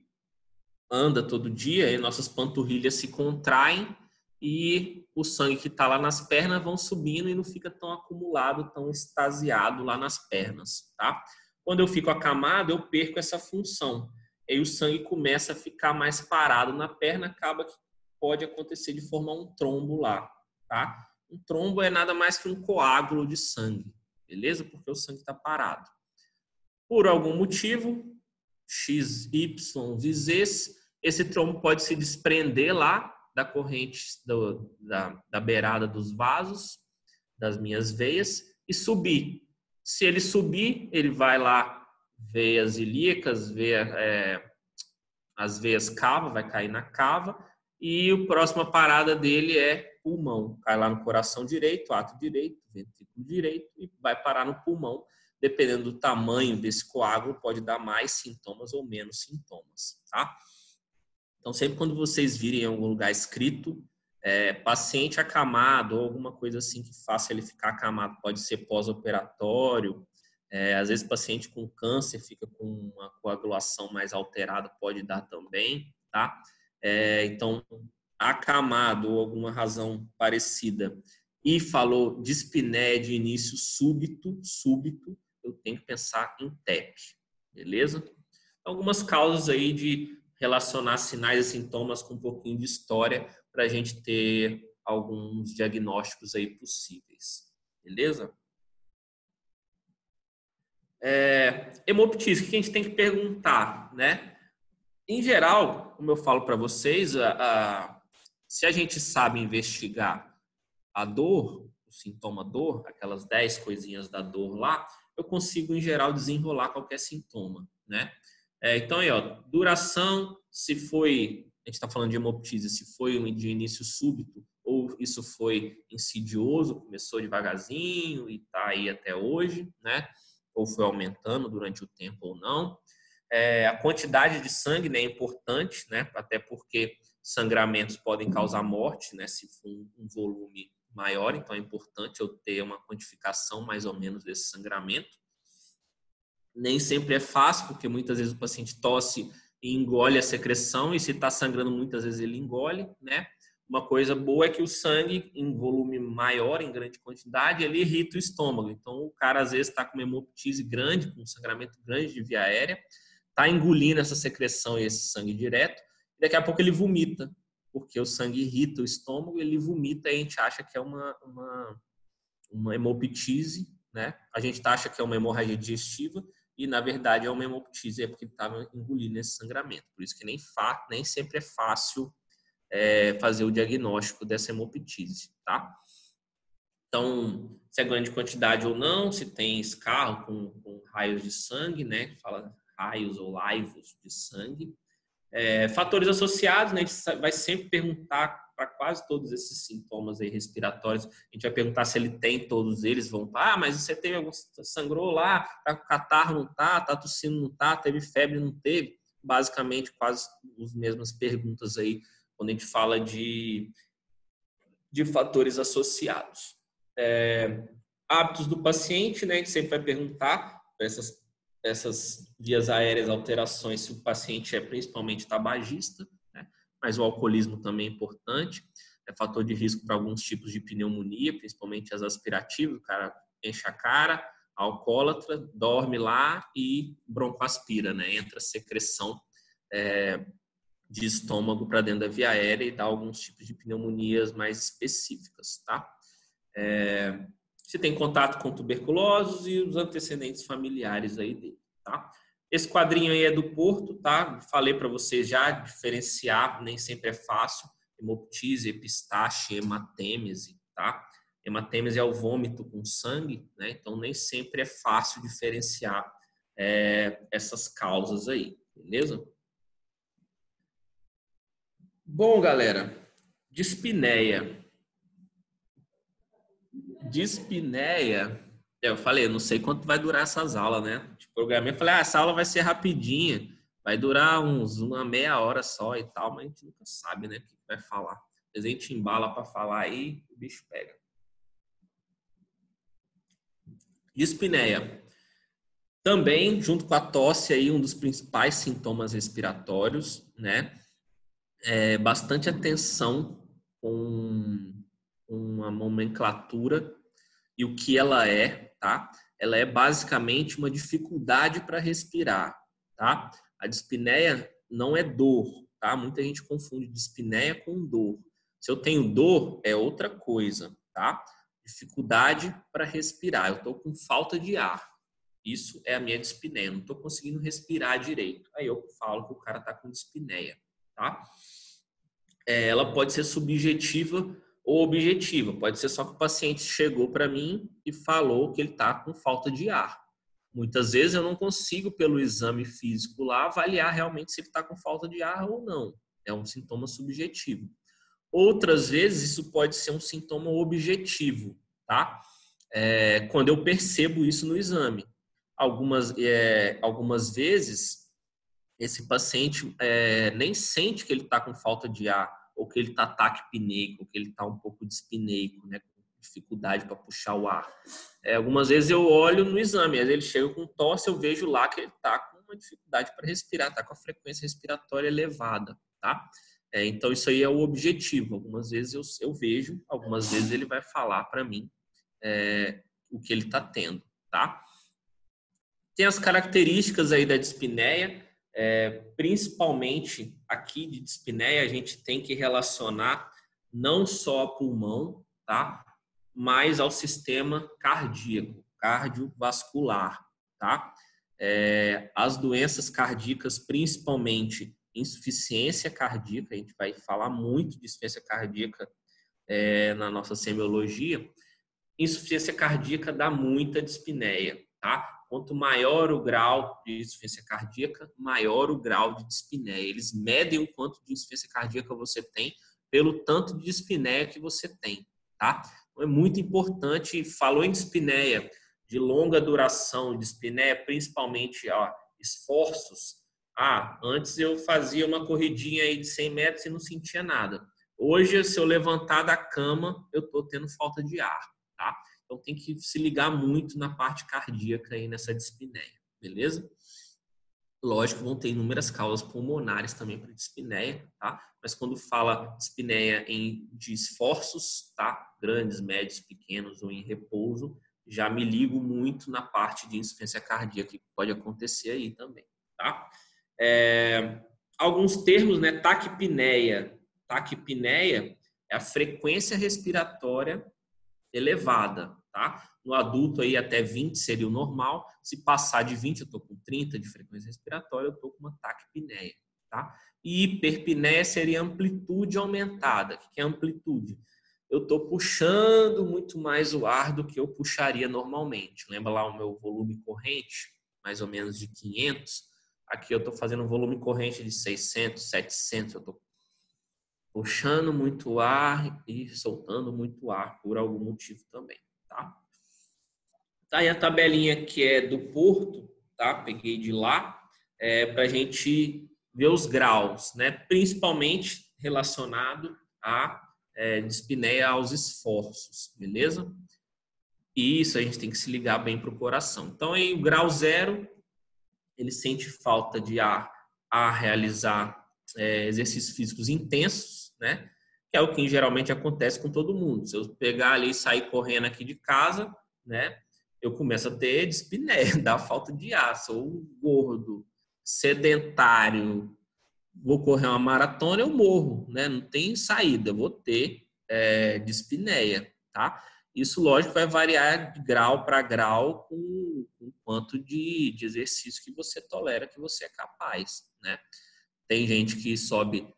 anda todo dia e nossas panturrilhas se contraem e o sangue que está lá nas pernas vão subindo e não fica tão acumulado, tão extasiado lá nas pernas, tá? Quando eu fico acamado, eu perco essa função. E aí o sangue começa a ficar mais parado na perna, acaba que pode acontecer de formar um trombo lá, tá? Um trombo é nada mais que um coágulo de sangue, beleza? Porque o sangue está parado. Por algum motivo, X, Y, Z, esse trombo pode se desprender lá da corrente da beirada dos vasos, das minhas veias, e subir. Se ele subir, ele vai lá, veias ilíacas, as veias cava, vai cair na cava, e a próxima parada dele é pulmão. Cai lá no coração direito, ato direito, ventrículo direito, e vai parar no pulmão. Dependendo do tamanho desse coágulo, pode dar mais sintomas ou menos sintomas, tá? Então, sempre quando vocês virem em algum lugar escrito, paciente acamado ou alguma coisa assim que faça ele ficar acamado, pode ser pós-operatório, às vezes paciente com câncer fica com uma coagulação mais alterada, pode dar também, tá? Então, acamado ou alguma razão parecida e falou dispneia de início súbito, eu tenho que pensar em TEP, beleza? Algumas causas aí de relacionar sinais e sintomas com um pouquinho de história para a gente ter alguns diagnósticos aí possíveis, beleza? Hemoptise, o que a gente tem que perguntar, né? Em geral, como eu falo para vocês, se a gente sabe investigar a dor, o sintoma dor, aquelas 10 coisinhas da dor lá, eu consigo, em geral, desenrolar qualquer sintoma, né? Então, aí, ó, duração, se foi, a gente está falando de hemoptise, se foi de início súbito ou isso foi insidioso, começou devagarzinho e está aí até hoje, né? Ou foi aumentando durante o tempo ou não. A quantidade de sangue, né, é importante, né? Até porque sangramentos podem causar morte, né? Se for um volume maior, então é importante eu ter uma quantificação mais ou menos desse sangramento. Nem sempre é fácil, porque muitas vezes o paciente tosse e engole a secreção, e se está sangrando muitas vezes ele engole, né? Uma coisa boa é que o sangue, em volume maior, em grande quantidade, ele irrita o estômago. Então, o cara às vezes está com uma hemoptise grande, com um sangramento grande de via aérea, está engolindo essa secreção e esse sangue direto, e daqui a pouco ele vomita. porque o sangue irrita o estômago, ele vomita e a gente acha que é uma hemoptise, né? A gente acha que é uma hemorragia digestiva e, na verdade, é uma hemoptise, é porque ele estava engolindo esse sangramento. Por isso que nem sempre é fácil fazer o diagnóstico dessa hemoptise, tá? Então, se é grande quantidade ou não, se tem escarro com raios de sangue, né? Fala raios ou laivos de sangue. Fatores associados, né? A gente vai sempre perguntar para quase todos esses sintomas aí respiratórios. A gente vai perguntar se ele tem todos eles. Mas você teve algum, sangrou lá, tá com catarro, não tá tossindo, não tá, teve febre, não teve. Basicamente, quase as mesmas perguntas aí quando a gente fala de fatores associados. Hábitos do paciente, né? A gente sempre vai perguntar essas vias aéreas, alterações, se o paciente é principalmente tabagista, né? Mas o alcoolismo também é importante, é fator de risco para alguns tipos de pneumonia, principalmente as aspirativas, o cara enche a cara, alcoólatra, dorme lá e broncoaspira, né? Entra secreção de estômago para dentro da via aérea e dá alguns tipos de pneumonias mais específicas, tá? Se tem contato com tuberculosos e os antecedentes familiares aí dele, tá? Esse quadrinho aí é do Porto, tá? Falei para vocês já diferenciar, nem sempre é fácil. Hemoptise, epistaxe, hematêmese, tá? Hematêmese é o vômito com sangue, né? Então nem sempre é fácil diferenciar essas causas aí, beleza? Bom, galera, dispneia. Eu falei, não sei quanto vai durar essas aulas, né? Programei, falei, essa aula vai ser rapidinha, vai durar uma meia hora só e tal, mas a gente nunca sabe, né, o que vai falar. Às vezes a gente embala para falar aí, o bicho pega. Dispneia. Também, junto com a tosse, aí, um dos principais sintomas respiratórios, né? Bastante atenção com uma nomenclatura e o que ela é, tá? Ela é basicamente uma dificuldade para respirar, tá? A dispneia não é dor, tá? Muita gente confunde dispneia com dor. Se eu tenho dor, é outra coisa, tá? Dificuldade para respirar. Eu estou com falta de ar. Isso é a minha dispneia. Eu não estou conseguindo respirar direito. Aí eu falo que o cara está com dispneia, tá? Ela pode ser subjetiva ou objetiva. Pode ser só que o paciente chegou para mim e falou que ele está com falta de ar. Muitas vezes eu não consigo, pelo exame físico lá, avaliar realmente se ele está com falta de ar ou não. É um sintoma subjetivo. Outras vezes isso pode ser um sintoma objetivo, tá? Quando eu percebo isso no exame. Algumas vezes esse paciente nem sente que ele está com falta de ar, ou que ele está taquipneico, ou que ele está um pouco dispneico, né, com dificuldade para puxar o ar. Algumas vezes eu olho no exame, às vezes ele chega com tosse, eu vejo lá que ele está com uma dificuldade para respirar, está com a frequência respiratória elevada, tá? Então isso aí é o objetivo. Algumas vezes eu vejo, algumas vezes ele vai falar para mim o que ele está tendo, tá? Tem as características aí da dispneia. Principalmente aqui de dispneia, a gente tem que relacionar não só ao pulmão, tá? Mas ao sistema cardíaco, cardiovascular, tá? As doenças cardíacas, principalmente insuficiência cardíaca, a gente vai falar muito de insuficiência cardíaca na nossa semiologia. Insuficiência cardíaca dá muita dispneia, tá? Quanto maior o grau de insuficiência cardíaca, maior o grau de dispneia. Eles medem o quanto de insuficiência cardíaca você tem pelo tanto de dispneia que você tem, tá? Então é muito importante, falou em dispneia de longa duração, dispneia principalmente esforços. Antes eu fazia uma corridinha aí de 100 metros e não sentia nada. Hoje, se eu levantar da cama, eu estou tendo falta de ar, tá? Então tem que se ligar muito na parte cardíaca aí nessa dispneia, beleza? Lógico, vão ter inúmeras causas pulmonares também para dispneia, tá? Mas quando fala dispneia de esforços, tá? Grandes, médios, pequenos ou em repouso, já me ligo muito na parte de insuficiência cardíaca que pode acontecer aí também, tá? Alguns termos, né? Taquipneia, taquipneia é a frequência respiratória elevada, tá? No adulto aí até 20 seria o normal. Se passar de 20, eu estou com 30 de frequência respiratória, eu estou com uma taquipneia, tá? E hiperpneia seria amplitude aumentada. O que é amplitude? Eu estou puxando muito mais o ar do que eu puxaria normalmente. Lembra lá o meu volume corrente? Mais ou menos de 500. Aqui eu estou fazendo um volume corrente de 600, 700. Eu estou puxando muito ar e soltando muito ar por algum motivo também, tá? Tá aí a tabelinha que é do Porto, tá? Peguei de lá, para a gente ver os graus, né? Principalmente relacionado à dispneia aos esforços, beleza? E isso a gente tem que se ligar bem para o coração. Então, aí o grau 0, ele sente falta de ar a realizar exercícios físicos intensos, né? Que é o que geralmente acontece com todo mundo. Se eu pegar ali e sair correndo aqui de casa, né? Eu começo a ter dispneia, dá falta de ar, sou gordo, sedentário, vou correr uma maratona, eu morro, né? Não tem saída, eu vou ter dispneia, tá? Isso, lógico, vai variar de grau para grau com o quanto de exercício que você tolera, que você é capaz, né? Tem gente que sobe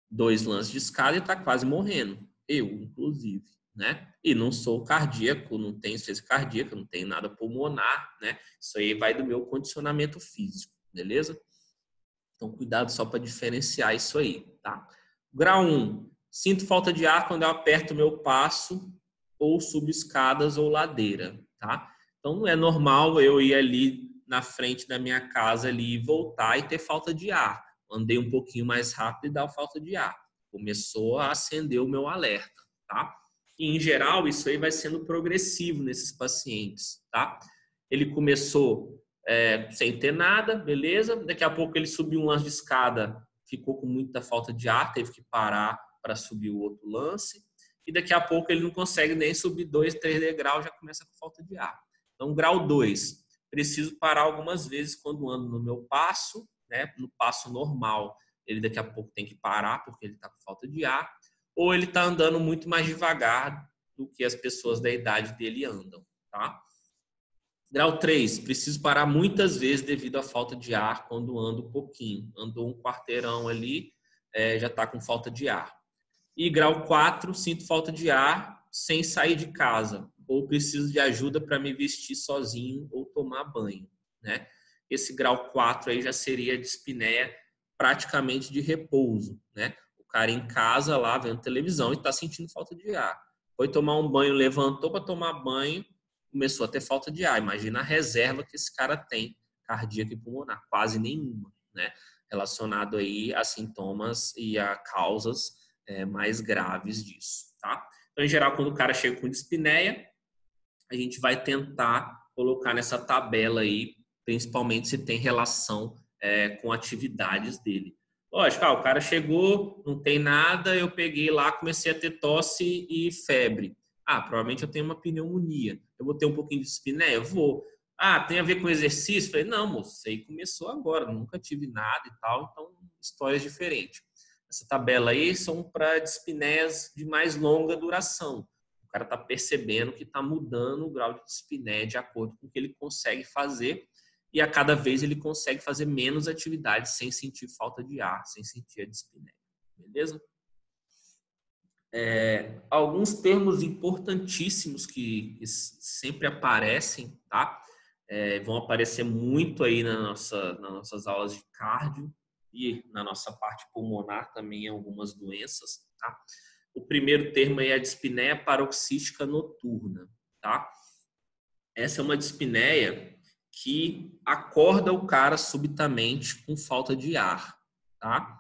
2 lances de escada e está quase morrendo. Eu, inclusive, né? E não sou cardíaco, não tenho insuficiência cardíaca, não tenho nada pulmonar, né? Isso aí vai do meu condicionamento físico, beleza? Então, cuidado só para diferenciar isso aí, tá? Grau 1. Sinto falta de ar quando eu aperto o meu passo ou subo escadas ou ladeira, tá? Então, não é normal eu ir ali na frente da minha casa ali e voltar e ter falta de ar. Andei um pouquinho mais rápido e dá falta de ar. Começou a acender o meu alerta, tá? E, em geral, isso aí vai sendo progressivo nesses pacientes, tá? Ele começou sem ter nada, beleza? Daqui a pouco ele subiu um lance de escada, ficou com muita falta de ar, teve que parar para subir o outro lance. E daqui a pouco ele não consegue nem subir 2, 3 degraus, já começa com falta de ar. Então, grau 2, preciso parar algumas vezes quando ando no meu passo, né? No passo normal, ele daqui a pouco tem que parar porque ele está com falta de ar, ou ele está andando muito mais devagar do que as pessoas da idade dele andam, tá? Grau 3, preciso parar muitas vezes devido à falta de ar quando ando um pouquinho. Andou um quarteirão ali, já está com falta de ar. E grau 4, sinto falta de ar sem sair de casa, ou preciso de ajuda para me vestir sozinho ou tomar banho, né? Esse grau 4 aí já seria dispneia praticamente de repouso, né? O cara em casa lá vendo televisão e está sentindo falta de ar. Foi tomar um banho, levantou para tomar banho, começou a ter falta de ar. Imagina a reserva que esse cara tem, cardíaca e pulmonar, quase nenhuma, né? Relacionado aí a sintomas e a causas mais graves disso, tá? Então, em geral, quando o cara chega com dispneia, a gente vai tentar colocar nessa tabela aí, principalmente se tem relação com atividades dele. Lógico, o cara chegou, não tem nada, eu peguei lá, comecei a ter tosse e febre. Provavelmente eu tenho uma pneumonia. Eu vou ter um pouquinho de dispneia? Eu vou. Tem a ver com exercício? Falei, não, moço, isso aí começou agora, nunca tive nada e tal, então histórias diferentes. Essa tabela aí são para dispneias de mais longa duração. O cara está percebendo que está mudando o grau de dispneia de acordo com o que ele consegue fazer e a cada vez ele consegue fazer menos atividades sem sentir falta de ar, sem sentir a dispneia. Beleza? Alguns termos importantíssimos que sempre aparecem, tá? Vão aparecer muito aí nas nossas aulas de cardio e na nossa parte pulmonar também em algumas doenças, tá? O primeiro termo aí é a dispneia paroxística noturna, tá? Essa é uma dispneia que acorda o cara subitamente com falta de ar, tá?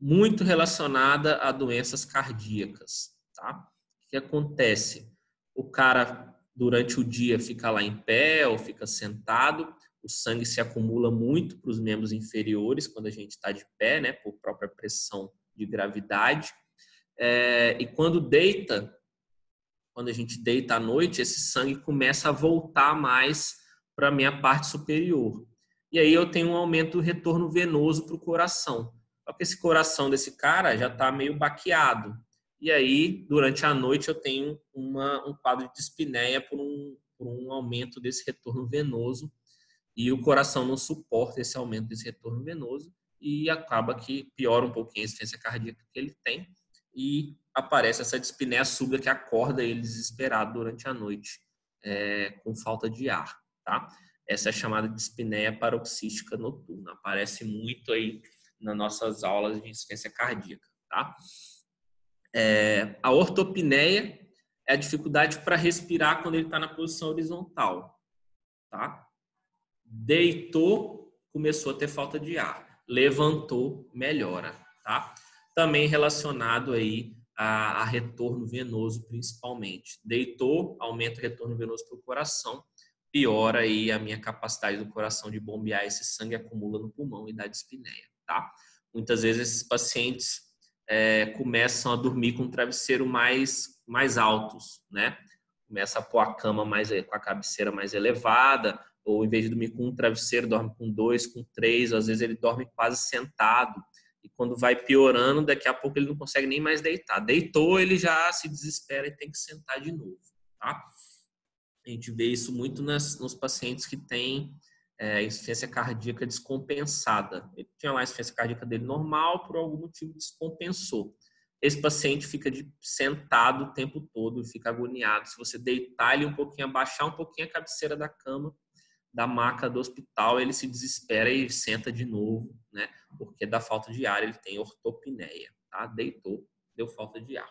Muito relacionada a doenças cardíacas, tá? O que acontece? O cara, durante o dia, fica lá em pé ou fica sentado, o sangue se acumula muito para os membros inferiores quando a gente está de pé, né? Por própria pressão de gravidade. E quando a gente deita à noite, esse sangue começa a voltar mais para a minha parte superior. E aí eu tenho um aumento do retorno venoso para o coração. Só que esse coração desse cara já está meio baqueado. E aí, durante a noite, eu tenho um quadro de dispneia por um aumento desse retorno venoso. E o coração não suporta esse aumento desse retorno venoso e acaba que piora um pouquinho a insuficiência cardíaca que ele tem e aparece essa dispneia súbita que acorda ele desesperado durante a noite, com falta de ar, tá? Essa é chamada de dispneia paroxística noturna. Aparece muito aí nas nossas aulas de insuficiência cardíaca, tá? A ortopneia é a dificuldade para respirar quando ele está na posição horizontal, tá? Deitou, começou a ter falta de ar. Levantou, melhora, tá? Também relacionado aí a retorno venoso, principalmente. Deitou, aumenta o retorno venoso para o coração, piora aí a minha capacidade do coração de bombear esse sangue, acumula no pulmão e dá dispneia, tá? Muitas vezes esses pacientes começam a dormir com um travesseiro mais altos, né? Começa a pôr a cama com a cabeceira mais elevada, ou em vez de dormir com um travesseiro, dorme com 2, com 3, às vezes ele dorme quase sentado. E quando vai piorando, daqui a pouco ele não consegue nem mais deitar. Deitou, ele já se desespera e tem que sentar de novo, tá? A gente vê isso muito nos pacientes que têm insuficiência cardíaca descompensada. Ele tinha lá a insuficiência cardíaca dele normal, por algum motivo descompensou. Esse paciente fica sentado o tempo todo e fica agoniado. Se você deitar ele um pouquinho, abaixar um pouquinho a cabeceira da cama, da maca do hospital, ele se desespera e senta de novo, né? Porque da falta de ar ele tem ortopneia, tá? Deitou, deu falta de ar.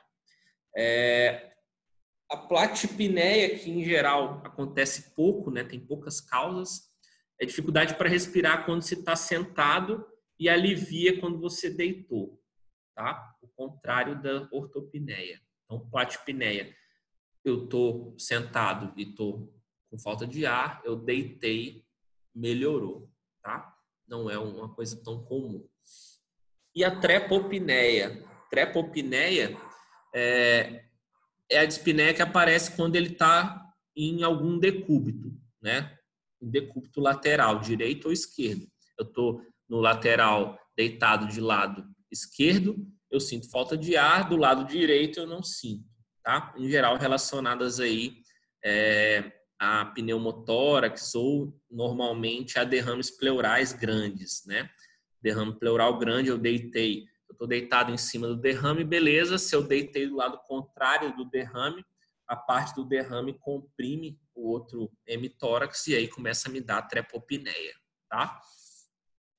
A platipneia, que em geral acontece pouco, né? Tem poucas causas, é dificuldade para respirar quando você está sentado e alivia quando você deitou, tá? O contrário da ortopneia. Então, platipneia, eu estou sentado e estou com falta de ar, eu deitei, melhorou, tá? Não é uma coisa tão comum. E a trepopneia? Trepopneia é a dispneia que aparece quando ele está em algum decúbito, né? Um decúbito lateral, direito ou esquerdo. Eu estou no lateral deitado de lado esquerdo, eu sinto falta de ar, do lado direito eu não sinto, tá? Em geral relacionadas aí a pneumotórax ou normalmente a derrames pleurais grandes, né? Derrame pleural grande, eu estou deitado em cima do derrame, beleza. Se eu deitei do lado contrário do derrame, a parte do derrame comprime o outro hemitórax e aí começa a me dar trepopneia, tá?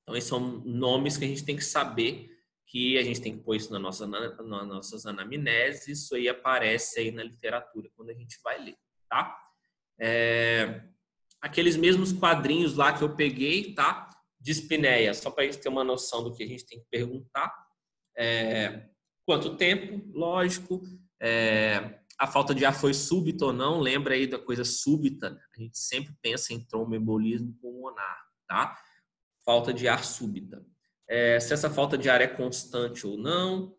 Então, esses são nomes que a gente tem que saber, que a gente tem que pôr isso nas nossas anamneses. Isso aí aparece aí na literatura quando a gente vai ler, tá? Aqueles mesmos quadrinhos lá que eu peguei, tá? Dispneia, só para a gente ter uma noção do que a gente tem que perguntar. Quanto tempo? Lógico. A falta de ar foi súbita ou não? Lembra aí da coisa súbita? A gente sempre pensa em tromboembolismo pulmonar, tá? Falta de ar súbita. Se essa falta de ar é constante ou não,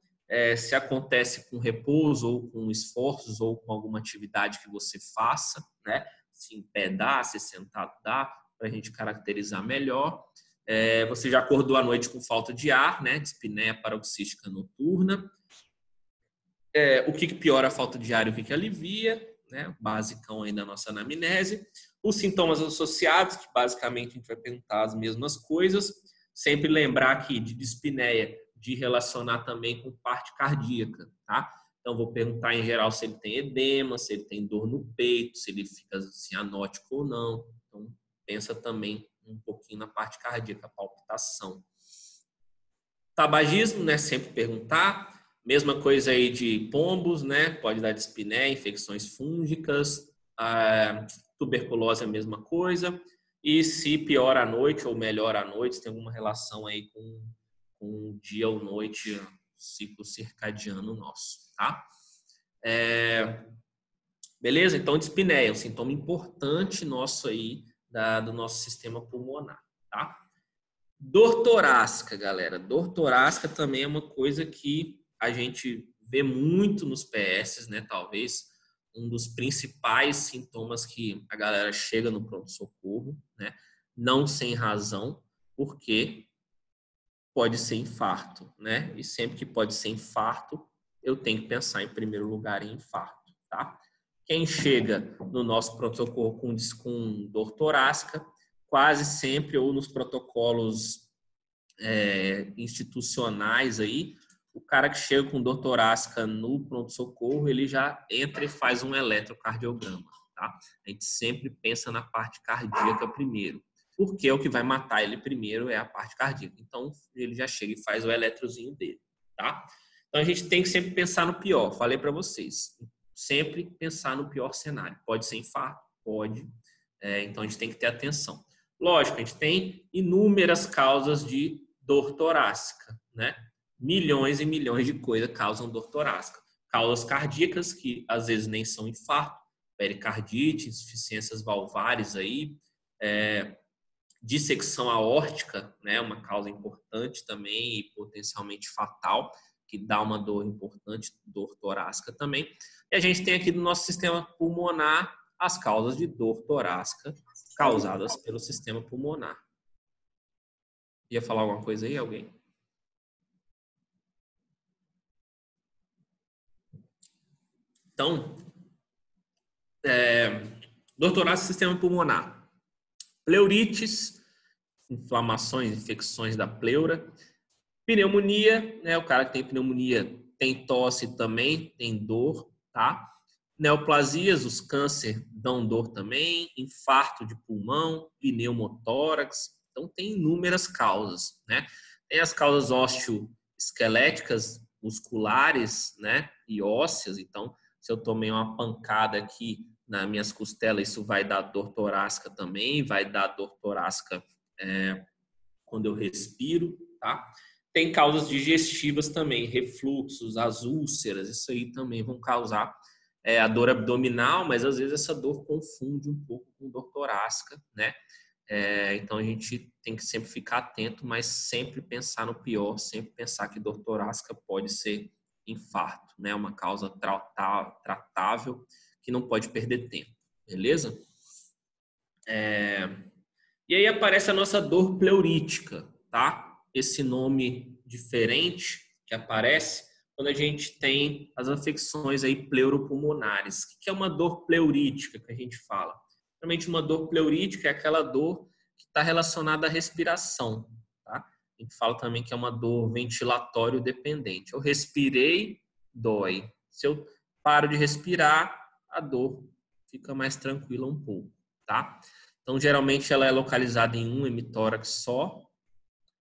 se acontece com repouso ou com esforços ou com alguma atividade que você faça, né? Se em pé dá, se sentado dá, para a gente caracterizar melhor. Você já acordou à noite com falta de ar, né? Dispneia paroxística noturna. O que piora a falta de ar e o que alivia, né? O basicão aí da nossa anamnese. Os sintomas associados, que basicamente a gente vai perguntar as mesmas coisas. Sempre lembrar aqui de dispneia, de relacionar também com parte cardíaca, tá? Então, vou perguntar em geral se ele tem edema, se ele tem dor no peito, se ele fica cianótico ou não. Então, pensa também um pouquinho na parte cardíaca, palpitação. Tabagismo, né? Sempre perguntar. Mesma coisa aí de pombos, né? Pode dar dispneia, infecções fúngicas. Tuberculose é a mesma coisa. E se piora à noite ou melhora à noite, tem alguma relação aí com dia ou noite, ciclo circadiano nosso, tá? Beleza? Então, dispneia é um sintoma importante nosso aí do nosso sistema pulmonar, tá? Dor torácica, galera. Dor torácica também é uma coisa que a gente vê muito nos PS, né? Talvez um dos principais sintomas que a galera chega no pronto-socorro, né? Não sem razão, porque pode ser infarto, né? E sempre que pode ser infarto, eu tenho que pensar em primeiro lugar em infarto, tá? Quem chega no nosso pronto-socorro com dor torácica, quase sempre, ou nos protocolos institucionais aí, o cara que chega com dor torácica no pronto-socorro, ele já entra e faz um eletrocardiograma, tá? A gente sempre pensa na parte cardíaca primeiro, porque o que vai matar ele primeiro é a parte cardíaca. Então, ele já chega e faz o eletrozinho dele, tá? Então, a gente tem que sempre pensar no pior. Falei para vocês, sempre pensar no pior cenário. Pode ser infarto? Pode. Então, a gente tem que ter atenção. Lógico, a gente tem inúmeras causas de dor torácica, né? Milhões e milhões de coisas causam dor torácica. Causas cardíacas, que às vezes nem são infarto, pericardite, insuficiências valvares aí, dissecção aórtica, né? Uma causa importante também e potencialmente fatal, que dá uma dor importante, dor torácica também. E a gente tem aqui no nosso sistema pulmonar as causas de dor torácica causadas pelo sistema pulmonar. Ia falar alguma coisa aí, alguém? Então, dor torácica, sistema pulmonar. Pleurites, inflamações, infecções da pleura. Pneumonia, né? O cara que tem pneumonia tem tosse também, tem dor, tá? Neoplasias, os câncer dão dor também, infarto de pulmão, pneumotórax. Então, tem inúmeras causas, né? Tem as causas osteoesqueléticas, musculares, né? E ósseas. Então, se eu tomei uma pancada aqui nas minhas costelas, isso vai dar dor torácica também, vai dar dor torácica quando eu respiro, tá? Tem causas digestivas também, refluxos, as úlceras, isso aí também vão causar a dor abdominal, mas às vezes essa dor confunde um pouco com dor torácica, né? Então a gente tem que sempre ficar atento, mas sempre pensar no pior, sempre pensar que dor torácica pode ser infarto, né? Uma causa tratável que não pode perder tempo, beleza? E aí aparece a nossa dor pleurítica, tá? Esse nome diferente que aparece quando a gente tem as afecções aí pleuropulmonares. O que é uma dor pleurítica que a gente fala? Realmente uma dor pleurítica é aquela dor que está relacionada à respiração, tá? A gente fala também que é uma dor ventilatório dependente. Eu respirei, dói. Se eu paro de respirar, a dor fica mais tranquila um pouco, tá? Então, geralmente, ela é localizada em um hemitórax só,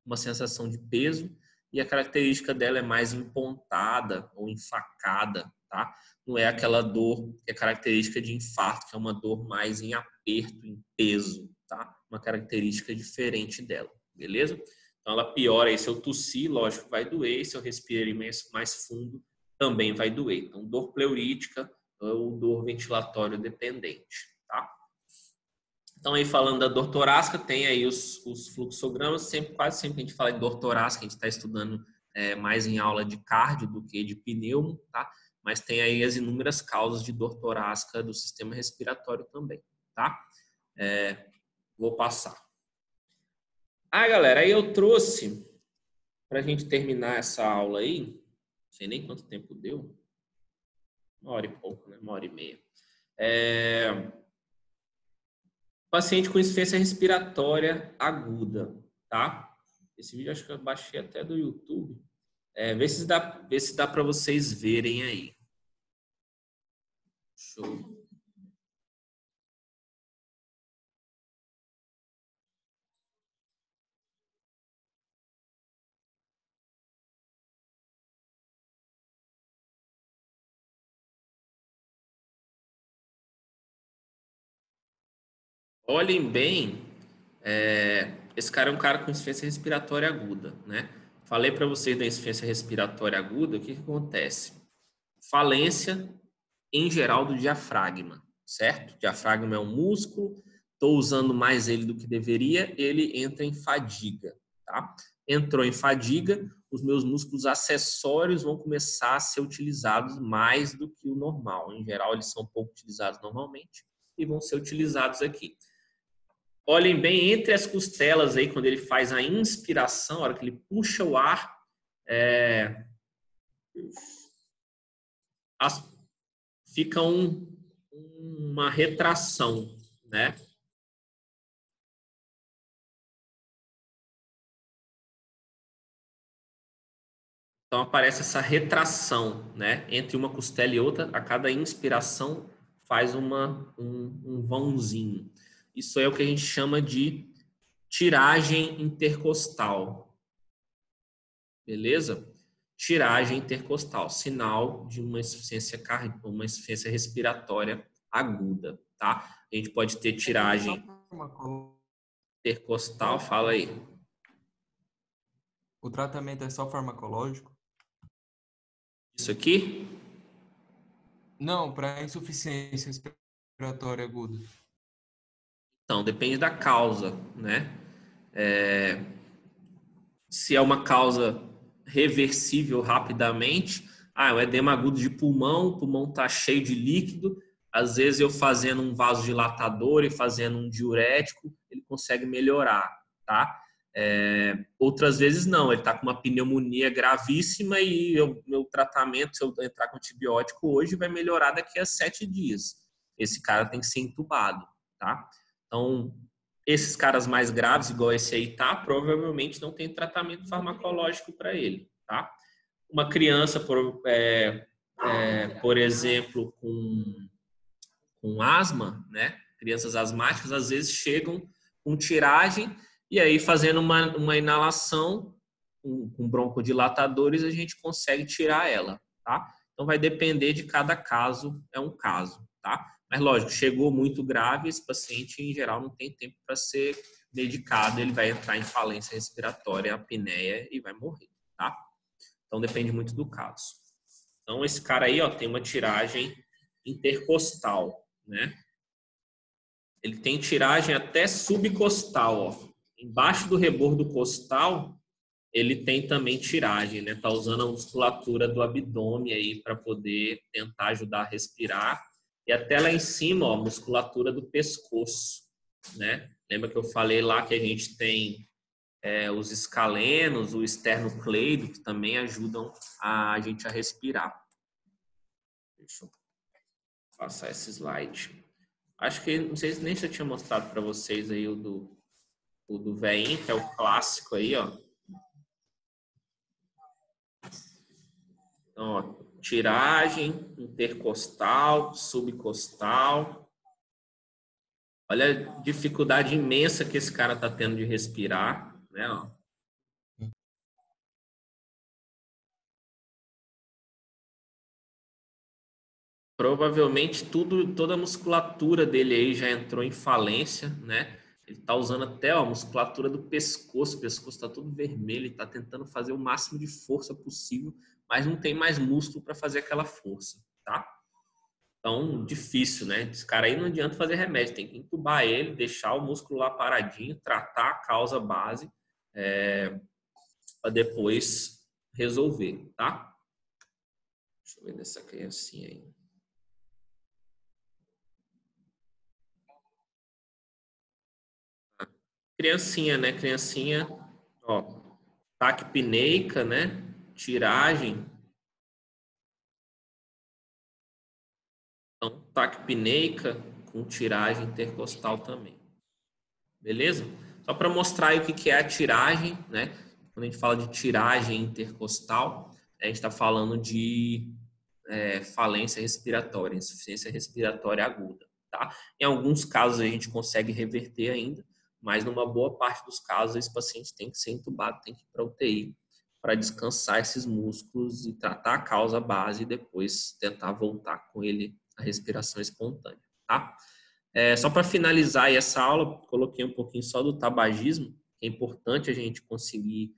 uma sensação de peso, e a característica dela é mais empontada ou enfacada, tá? Não é aquela dor que é característica de infarto, que é uma dor mais em aperto, em peso, tá? Uma característica diferente dela, beleza? Então, ela piora aí. Se eu tossir, lógico, vai doer. Se eu respirar mais fundo, também vai doer. Então, dor pleurítica ou dor ventilatório dependente, tá? Então, aí falando da dor torácica, tem aí os fluxogramas. Quase sempre a gente fala de dor torácica, a gente está estudando mais em aula de cardio do que de pneumo, tá? Mas tem aí as inúmeras causas de dor torácica do sistema respiratório também, tá? Vou passar. Galera, aí eu trouxe, para a gente terminar essa aula aí, não sei nem quanto tempo deu, 1h e pouco, né? 1h30. Paciente com insuficiência respiratória aguda, tá? Esse vídeo acho que eu baixei até do YouTube. Vê se dá para vocês verem aí. Show. Olhem bem, esse cara é um cara com insuficiência respiratória aguda, né? Falei para vocês da insuficiência respiratória aguda, o que acontece? Falência, em geral, do diafragma, certo? O diafragma é um músculo, estou usando mais ele do que deveria, ele entra em fadiga, tá? Entrou em fadiga, os meus músculos acessórios vão começar a ser utilizados mais do que o normal. Em geral, eles são pouco utilizados normalmente e vão ser utilizados aqui. olhem bem entre as costelas aí, quando ele faz a inspiração, a hora que ele puxa o ar, fica uma retração, né? Então aparece essa retração, né? Entre uma costela e outra, a cada inspiração faz um vãozinho. Isso é o que a gente chama de tiragem intercostal. Beleza? Tiragem intercostal, sinal de uma insuficiência respiratória aguda, tá? A gente pode ter tiragem intercostal, fala aí. O tratamento é só farmacológico? Isso aqui? Não, para insuficiência respiratória aguda. Então, depende da causa, né? Se é uma causa reversível rapidamente, o edema agudo de pulmão, o pulmão está cheio de líquido, às vezes eu fazendo um vasodilatador e fazendo um diurético, ele consegue melhorar, tá? Outras vezes não, ele está com uma pneumonia gravíssima e meu tratamento, se eu entrar com antibiótico hoje, vai melhorar daqui a 7 dias. Esse cara tem que ser entubado, tá? Então, esses caras mais graves, igual esse aí tá, provavelmente não tem tratamento farmacológico para ele, tá? Uma criança, por exemplo, com asma, né? Crianças asmáticas, às vezes chegam com tiragem e aí fazendo uma inalação com broncodilatadores a gente consegue tirar ela, tá? Então vai depender de cada caso, é um caso, tá? Mas lógico, chegou muito grave, esse paciente em geral não tem tempo para ser medicado, ele vai entrar em falência respiratória, apneia e vai morrer, tá? Então depende muito do caso. Então esse cara aí, ó, tem uma tiragem intercostal, né? Ele tem tiragem até subcostal, ó. Embaixo do rebordo costal, ele tem também tiragem, né? Tá usando a musculatura do abdômen aí para poder tentar ajudar a respirar. E até lá em cima, ó, a musculatura do pescoço, né? Lembra que eu falei lá que a gente tem os escalenos, o esternocleido, que também ajudam a gente a respirar. Deixa eu passar esse slide. Acho que, não sei nem se eu tinha mostrado para vocês aí o do veinho, que é o clássico aí, ó. Então, ó, tiragem intercostal, subcostal. Olha a dificuldade imensa que esse cara tá tendo de respirar, né? Ó. Provavelmente toda a musculatura dele aí já entrou em falência, né? Ele tá usando até a musculatura do pescoço. O pescoço tá todo vermelho, ele tá tentando fazer o máximo de força possível, mas não tem mais músculo para fazer aquela força, tá? Então, difícil, né? Esse cara aí não adianta fazer remédio, tem que entubar ele, deixar o músculo lá paradinho, tratar a causa base para depois resolver, tá? Deixa eu ver dessa criancinha aí. Criancinha, né? Criancinha, ó, taquipneica, né? Tiragem. Então, taquipneica com tiragem intercostal também. Beleza? Só para mostrar aí o que é a tiragem, né? Quando a gente fala de tiragem intercostal, a gente está falando de falência respiratória, insuficiência respiratória aguda, tá? Em alguns casos a gente consegue reverter ainda, mas numa boa parte dos casos esse paciente tem que ser entubado, tem que ir para UTI para descansar esses músculos e tratar a causa base e depois tentar voltar com ele a respiração espontânea, tá? Só para finalizar aí essa aula, coloquei um pouquinho só do tabagismo, que é importante a gente conseguir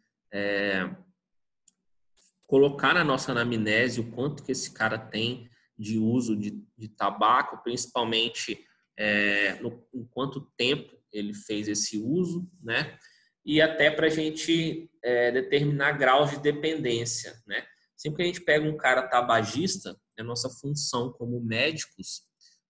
colocar na nossa anamnese o quanto que esse cara tem de uso de tabaco, principalmente em quanto tempo ele fez esse uso, né? E até para a gente determinar graus de dependência, né? Sempre que a gente pega um cara tabagista, a nossa função como médicos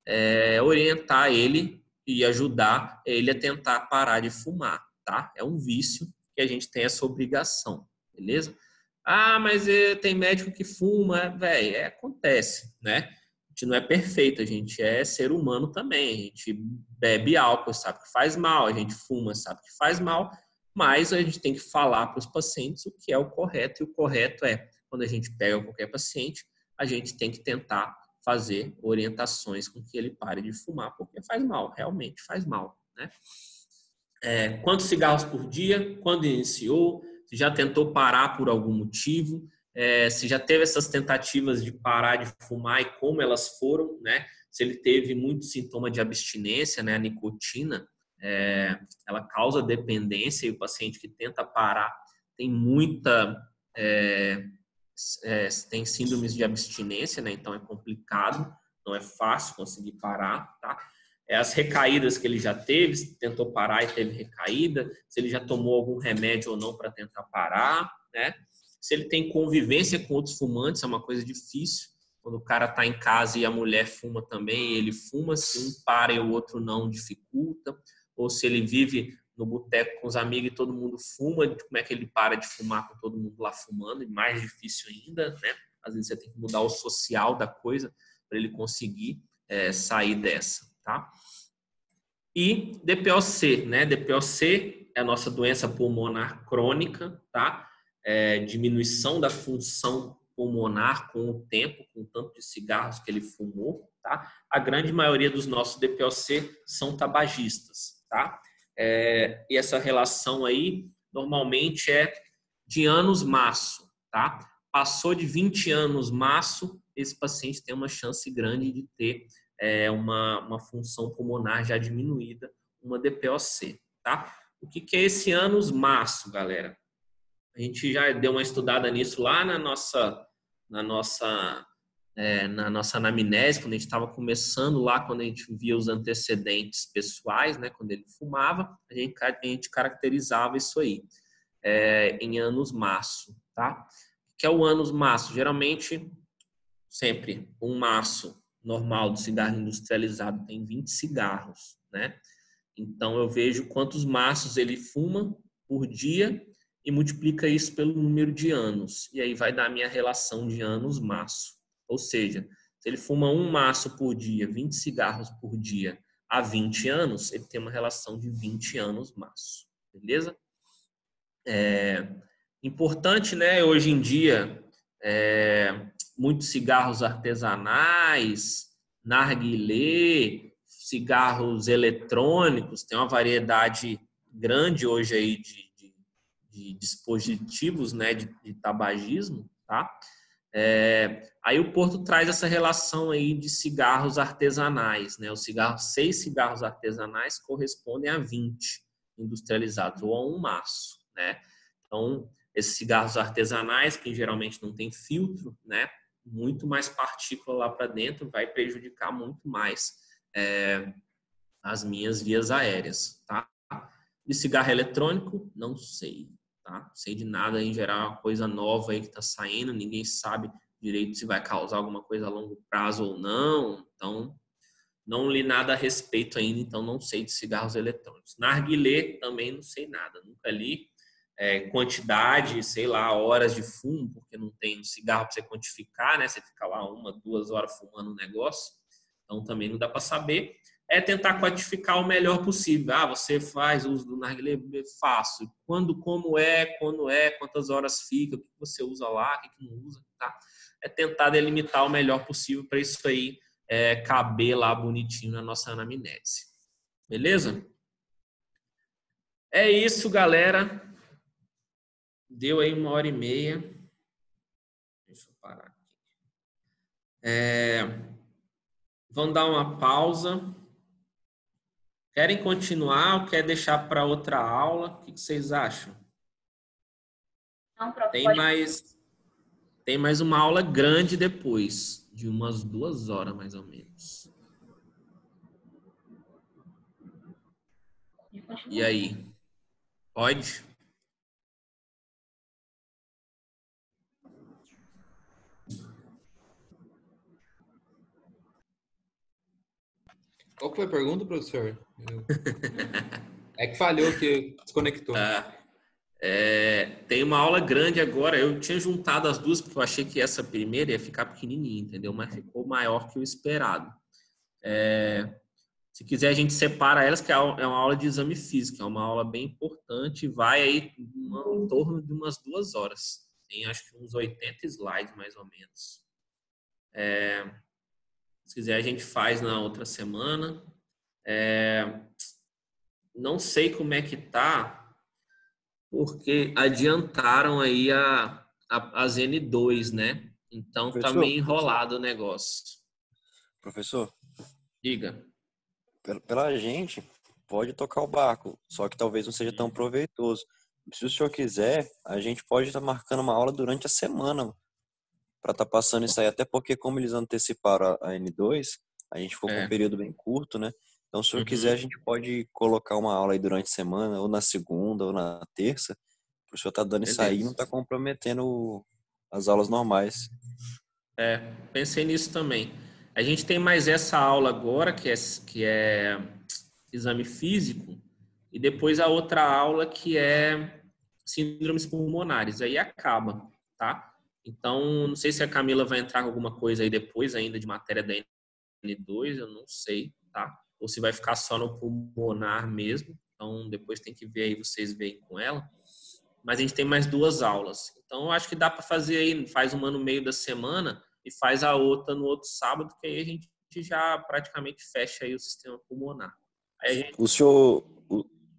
é orientar ele e ajudar ele a tentar parar de fumar, tá? É um vício que a gente tem essa obrigação, beleza? Ah, mas tem médico que fuma, velho, acontece, né? A gente não é perfeito, a gente é ser humano também, a gente bebe álcool, sabe que faz mal, a gente fuma, sabe que faz mal, mas a gente tem que falar para os pacientes o que é o correto, e o correto é, quando a gente pega qualquer paciente, a gente tem que tentar fazer orientações com que ele pare de fumar, porque faz mal, realmente faz mal, né? Quantos cigarros por dia? Quando iniciou? Se já tentou parar por algum motivo? Se já teve essas tentativas de parar de fumar e como elas foram, né? Se ele teve muito sintoma de abstinência, né? A nicotina, ela causa dependência e o paciente que tenta parar tem tem síndromes de abstinência, né? Então é complicado, não é fácil conseguir parar, tá? As recaídas que ele já teve, se tentou parar e teve recaída, se ele já tomou algum remédio ou não para tentar parar, né? Se ele tem convivência com outros fumantes, é uma coisa difícil. Quando o cara está em casa e a mulher fuma também, ele fuma, se um para e o outro não, dificulta. Ou se ele vive no boteco com os amigos e todo mundo fuma, como é que ele para de fumar com todo mundo lá fumando? E mais difícil ainda, né? Às vezes você tem que mudar o social da coisa para ele conseguir sair dessa, tá? E DPOC, né? DPOC é a nossa doença pulmonar crônica, tá? Diminuição da função pulmonar com o tempo, com o tanto de cigarros que ele fumou, tá? A grande maioria dos nossos DPOC são tabagistas, tá? E essa relação aí normalmente é de anos maço, tá? Passou de 20 anos maço, esse paciente tem uma chance grande de ter uma função pulmonar já diminuída, uma DPOC, tá? O que é esse anos maço, galera? A gente já deu uma estudada nisso lá na nossa anamnese, quando a gente estava começando lá, quando a gente via os antecedentes pessoais, né, quando ele fumava, a gente caracterizava isso aí em anos maço, tá? O que é o anos maço? Geralmente, sempre um maço normal de cigarro industrializado tem 20 cigarros, né? Então eu vejo quantos maços ele fuma por dia e multiplica isso pelo número de anos. E aí vai dar a minha relação de anos maço. Ou seja, se ele fuma um maço por dia, 20 cigarros por dia, há 20 anos, ele tem uma relação de 20 anos maço. Beleza? Importante, né? Hoje em dia, muitos cigarros artesanais, narguilé, cigarros eletrônicos, tem uma variedade grande hoje aí de dispositivos, né, de tabagismo, tá? Aí o Porto traz essa relação aí de cigarros artesanais, né? Os 6 cigarros artesanais correspondem a 20 industrializados, ou a um maço, né? Então, esses cigarros artesanais, que geralmente não tem filtro, né? Muito mais partícula lá para dentro, vai prejudicar muito mais as minhas vias aéreas, tá? De cigarro eletrônico, não sei, tá? Não sei de nada, em geral é uma coisa nova aí que tá saindo, ninguém sabe direito se vai causar alguma coisa a longo prazo ou não, então não li nada a respeito ainda, então não sei de cigarros eletrônicos. Narguilé também não sei nada, nunca li quantidade, sei lá, horas de fumo, porque não tem cigarro para você quantificar, né? Você fica lá 1, 2 horas fumando um negócio, então também não dá para saber. Tentar quantificar o melhor possível. Você faz uso do narguilé? Faço. Quando, quando é, quantas horas fica, o que você usa lá, o que não usa, tá? Tentar delimitar o melhor possível para isso aí caber lá bonitinho na nossa anamnese. Beleza? É isso, galera. Deu aí 1h30. Deixa eu parar aqui. Vamos dar uma pausa. Querem continuar ou quer deixar para outra aula? O que vocês acham? Não, prof, tem mais uma aula grande depois, de umas 2 horas mais ou menos. E aí? Pode? Qual que foi a pergunta, professor? É que falhou, que desconectou. Tem uma aula grande agora. Eu tinha juntado as duas porque eu achei que essa primeira ia ficar pequenininha, entendeu? Mas ficou maior que o esperado. Se quiser, a gente separa elas, que é uma aula de exame físico. É uma aula bem importante. Vai aí em torno de umas 2 horas. Tem acho que uns 80 slides, mais ou menos. Se quiser, a gente faz na outra semana. Não sei como é que tá, porque adiantaram aí as N2, né? Então tá Professor? meio enrolado o negócio. Professor, Diga. pela gente, pode tocar o barco, só que talvez não seja tão proveitoso. Se o senhor quiser, a gente pode estar marcando uma aula durante a semana para estar passando isso aí, até porque como eles anteciparam a N2, a gente ficou com um período bem curto, né? Então, se o senhor quiser, a gente pode colocar uma aula aí durante a semana, ou na segunda, ou na terça, para o senhor estar dando isso aí e não estar comprometendo as aulas normais. Pensei nisso também. A gente tem mais essa aula agora, que é exame físico, e depois a outra aula que é síndromes pulmonares. Aí acaba, tá? Então, não sei se a Camila vai entrar com alguma coisa aí depois ainda de matéria da N2, eu não sei, tá? Ou se vai ficar só no pulmonar mesmo. Então, depois tem que ver aí, vocês veem com ela. Mas a gente tem mais 2 aulas. Então, eu acho que dá para fazer aí, faz uma no meio da semana e faz a outra no outro sábado, que aí a gente já praticamente fecha aí o sistema pulmonar. Aí a gente...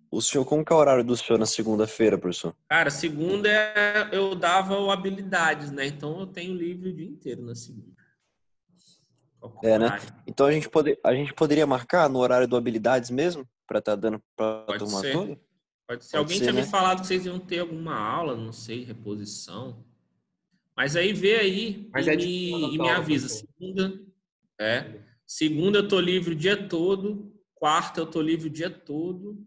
O senhor, como que é o horário do senhor na segunda-feira, professor? Cara, segunda eu dava o habilidades, né? Então, eu tenho livre o dia inteiro na segunda. Né? Então a gente poderia marcar no horário do habilidades mesmo? Para estar dando para a turma toda? Pode ser. Alguém tinha me falado que vocês iam ter alguma aula, não sei, reposição. Mas aí vê aí e me avisa. Segunda eu tô livre o dia todo. Quarta eu tô livre o dia todo.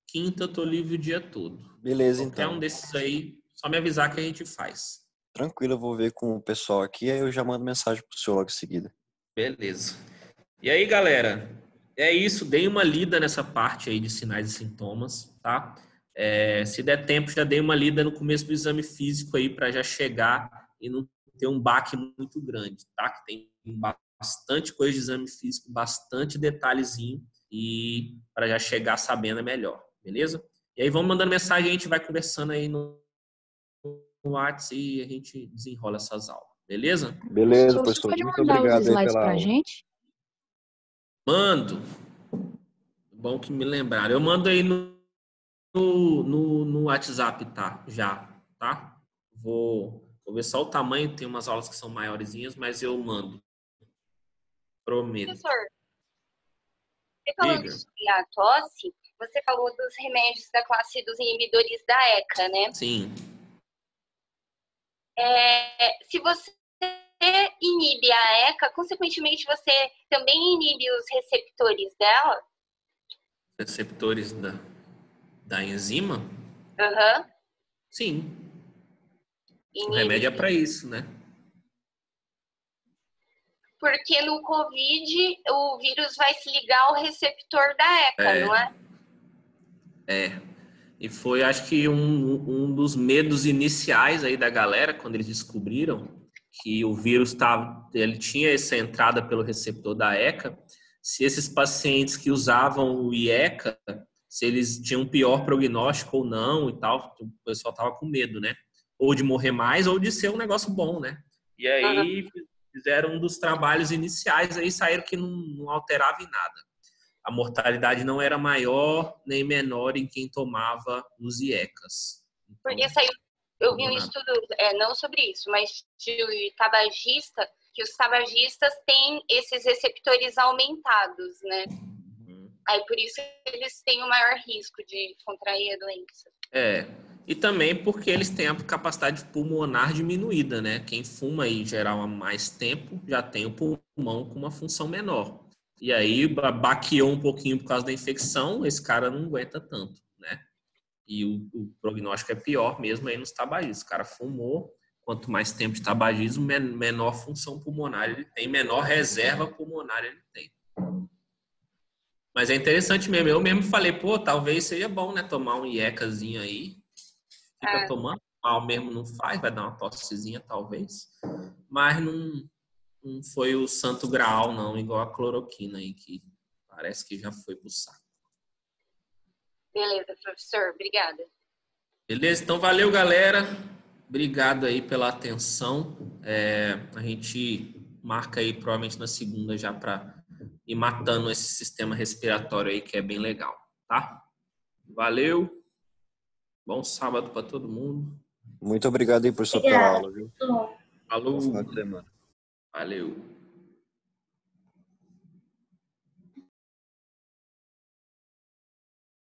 Quinta eu tô livre o dia todo. Beleza, Qualquer então. um desses aí, só me avisar que a gente faz. Tranquilo, eu vou ver com o pessoal aqui, aí eu já mando mensagem pro senhor logo em seguida. Beleza. E aí, galera, é isso. Dei uma lida nessa parte aí de sinais e sintomas, tá? Se der tempo, já dei uma lida no começo do exame físico aí para já chegar e não ter um baque muito grande, tá? Que tem bastante coisa de exame físico, bastante detalhezinho e para já chegar sabendo é melhor, beleza? E aí vamos mandando mensagem, a gente vai conversando aí no WhatsApp e a gente desenrola essas aulas, beleza? Beleza, professor. Pode Muito mandar obrigado os aí slides pela pra aula. gente? Mando. Bom que me lembraram. Eu mando aí no WhatsApp, tá? Já, tá? Vou ver só o tamanho. Tem umas aulas que são maiorzinhas, mas eu mando. Prometo. Professor, você falando sobre a tosse, você falou dos remédios da classe dos inibidores da ECA, né? Sim. Se você inibe a ECA, consequentemente você também inibe os receptores dela? Receptores da enzima? Aham. Sim. Inibe. O remédio é para isso, né? Porque no COVID o vírus vai se ligar ao receptor da ECA, não é? E foi, acho que, um dos medos iniciais aí da galera, quando eles descobriram que o vírus ele tinha essa entrada pelo receptor da ECA, se esses pacientes que usavam o IECA, se eles tinham pior prognóstico ou não e tal, o pessoal tava com medo, né? Ou de morrer mais ou de ser um negócio bom, né? E aí fizeram um dos trabalhos iniciais, aí saíram que não alterava em nada. A mortalidade não era maior nem menor em quem tomava os IECAs. Então, porque saiu, eu vi um estudo, não sobre isso, mas de tabagista, que os tabagistas têm esses receptores aumentados, né? Aí por isso eles têm o maior risco de contrair a doença. E também porque eles têm a capacidade pulmonar diminuída, né? Quem fuma em geral há mais tempo já tem o pulmão com uma função menor. E aí baqueou um pouquinho por causa da infecção, esse cara não aguenta tanto, né? E o prognóstico é pior mesmo aí nos tabagistas. O cara fumou, quanto mais tempo de tabagismo, menor função pulmonar ele tem, menor reserva pulmonar ele tem. Mas é interessante mesmo. Eu mesmo falei, pô, talvez seja bom, né? Tomar um IECAzinho aí. Fica tomando. Mal mesmo não faz, vai dar uma tossezinha, talvez. Mas não foi o santo graal, não, igual a cloroquina aí, que parece que já foi pro saco. Beleza, professor. Obrigada. Beleza? Então, valeu, galera. Obrigado aí pela atenção. A gente marca aí, provavelmente, na segunda já para ir matando esse sistema respiratório aí, que é bem legal, tá? Valeu. Bom sábado para todo mundo. Muito obrigado aí, professor, pela aula, viu? Falou. Bom final de semana. Valeu.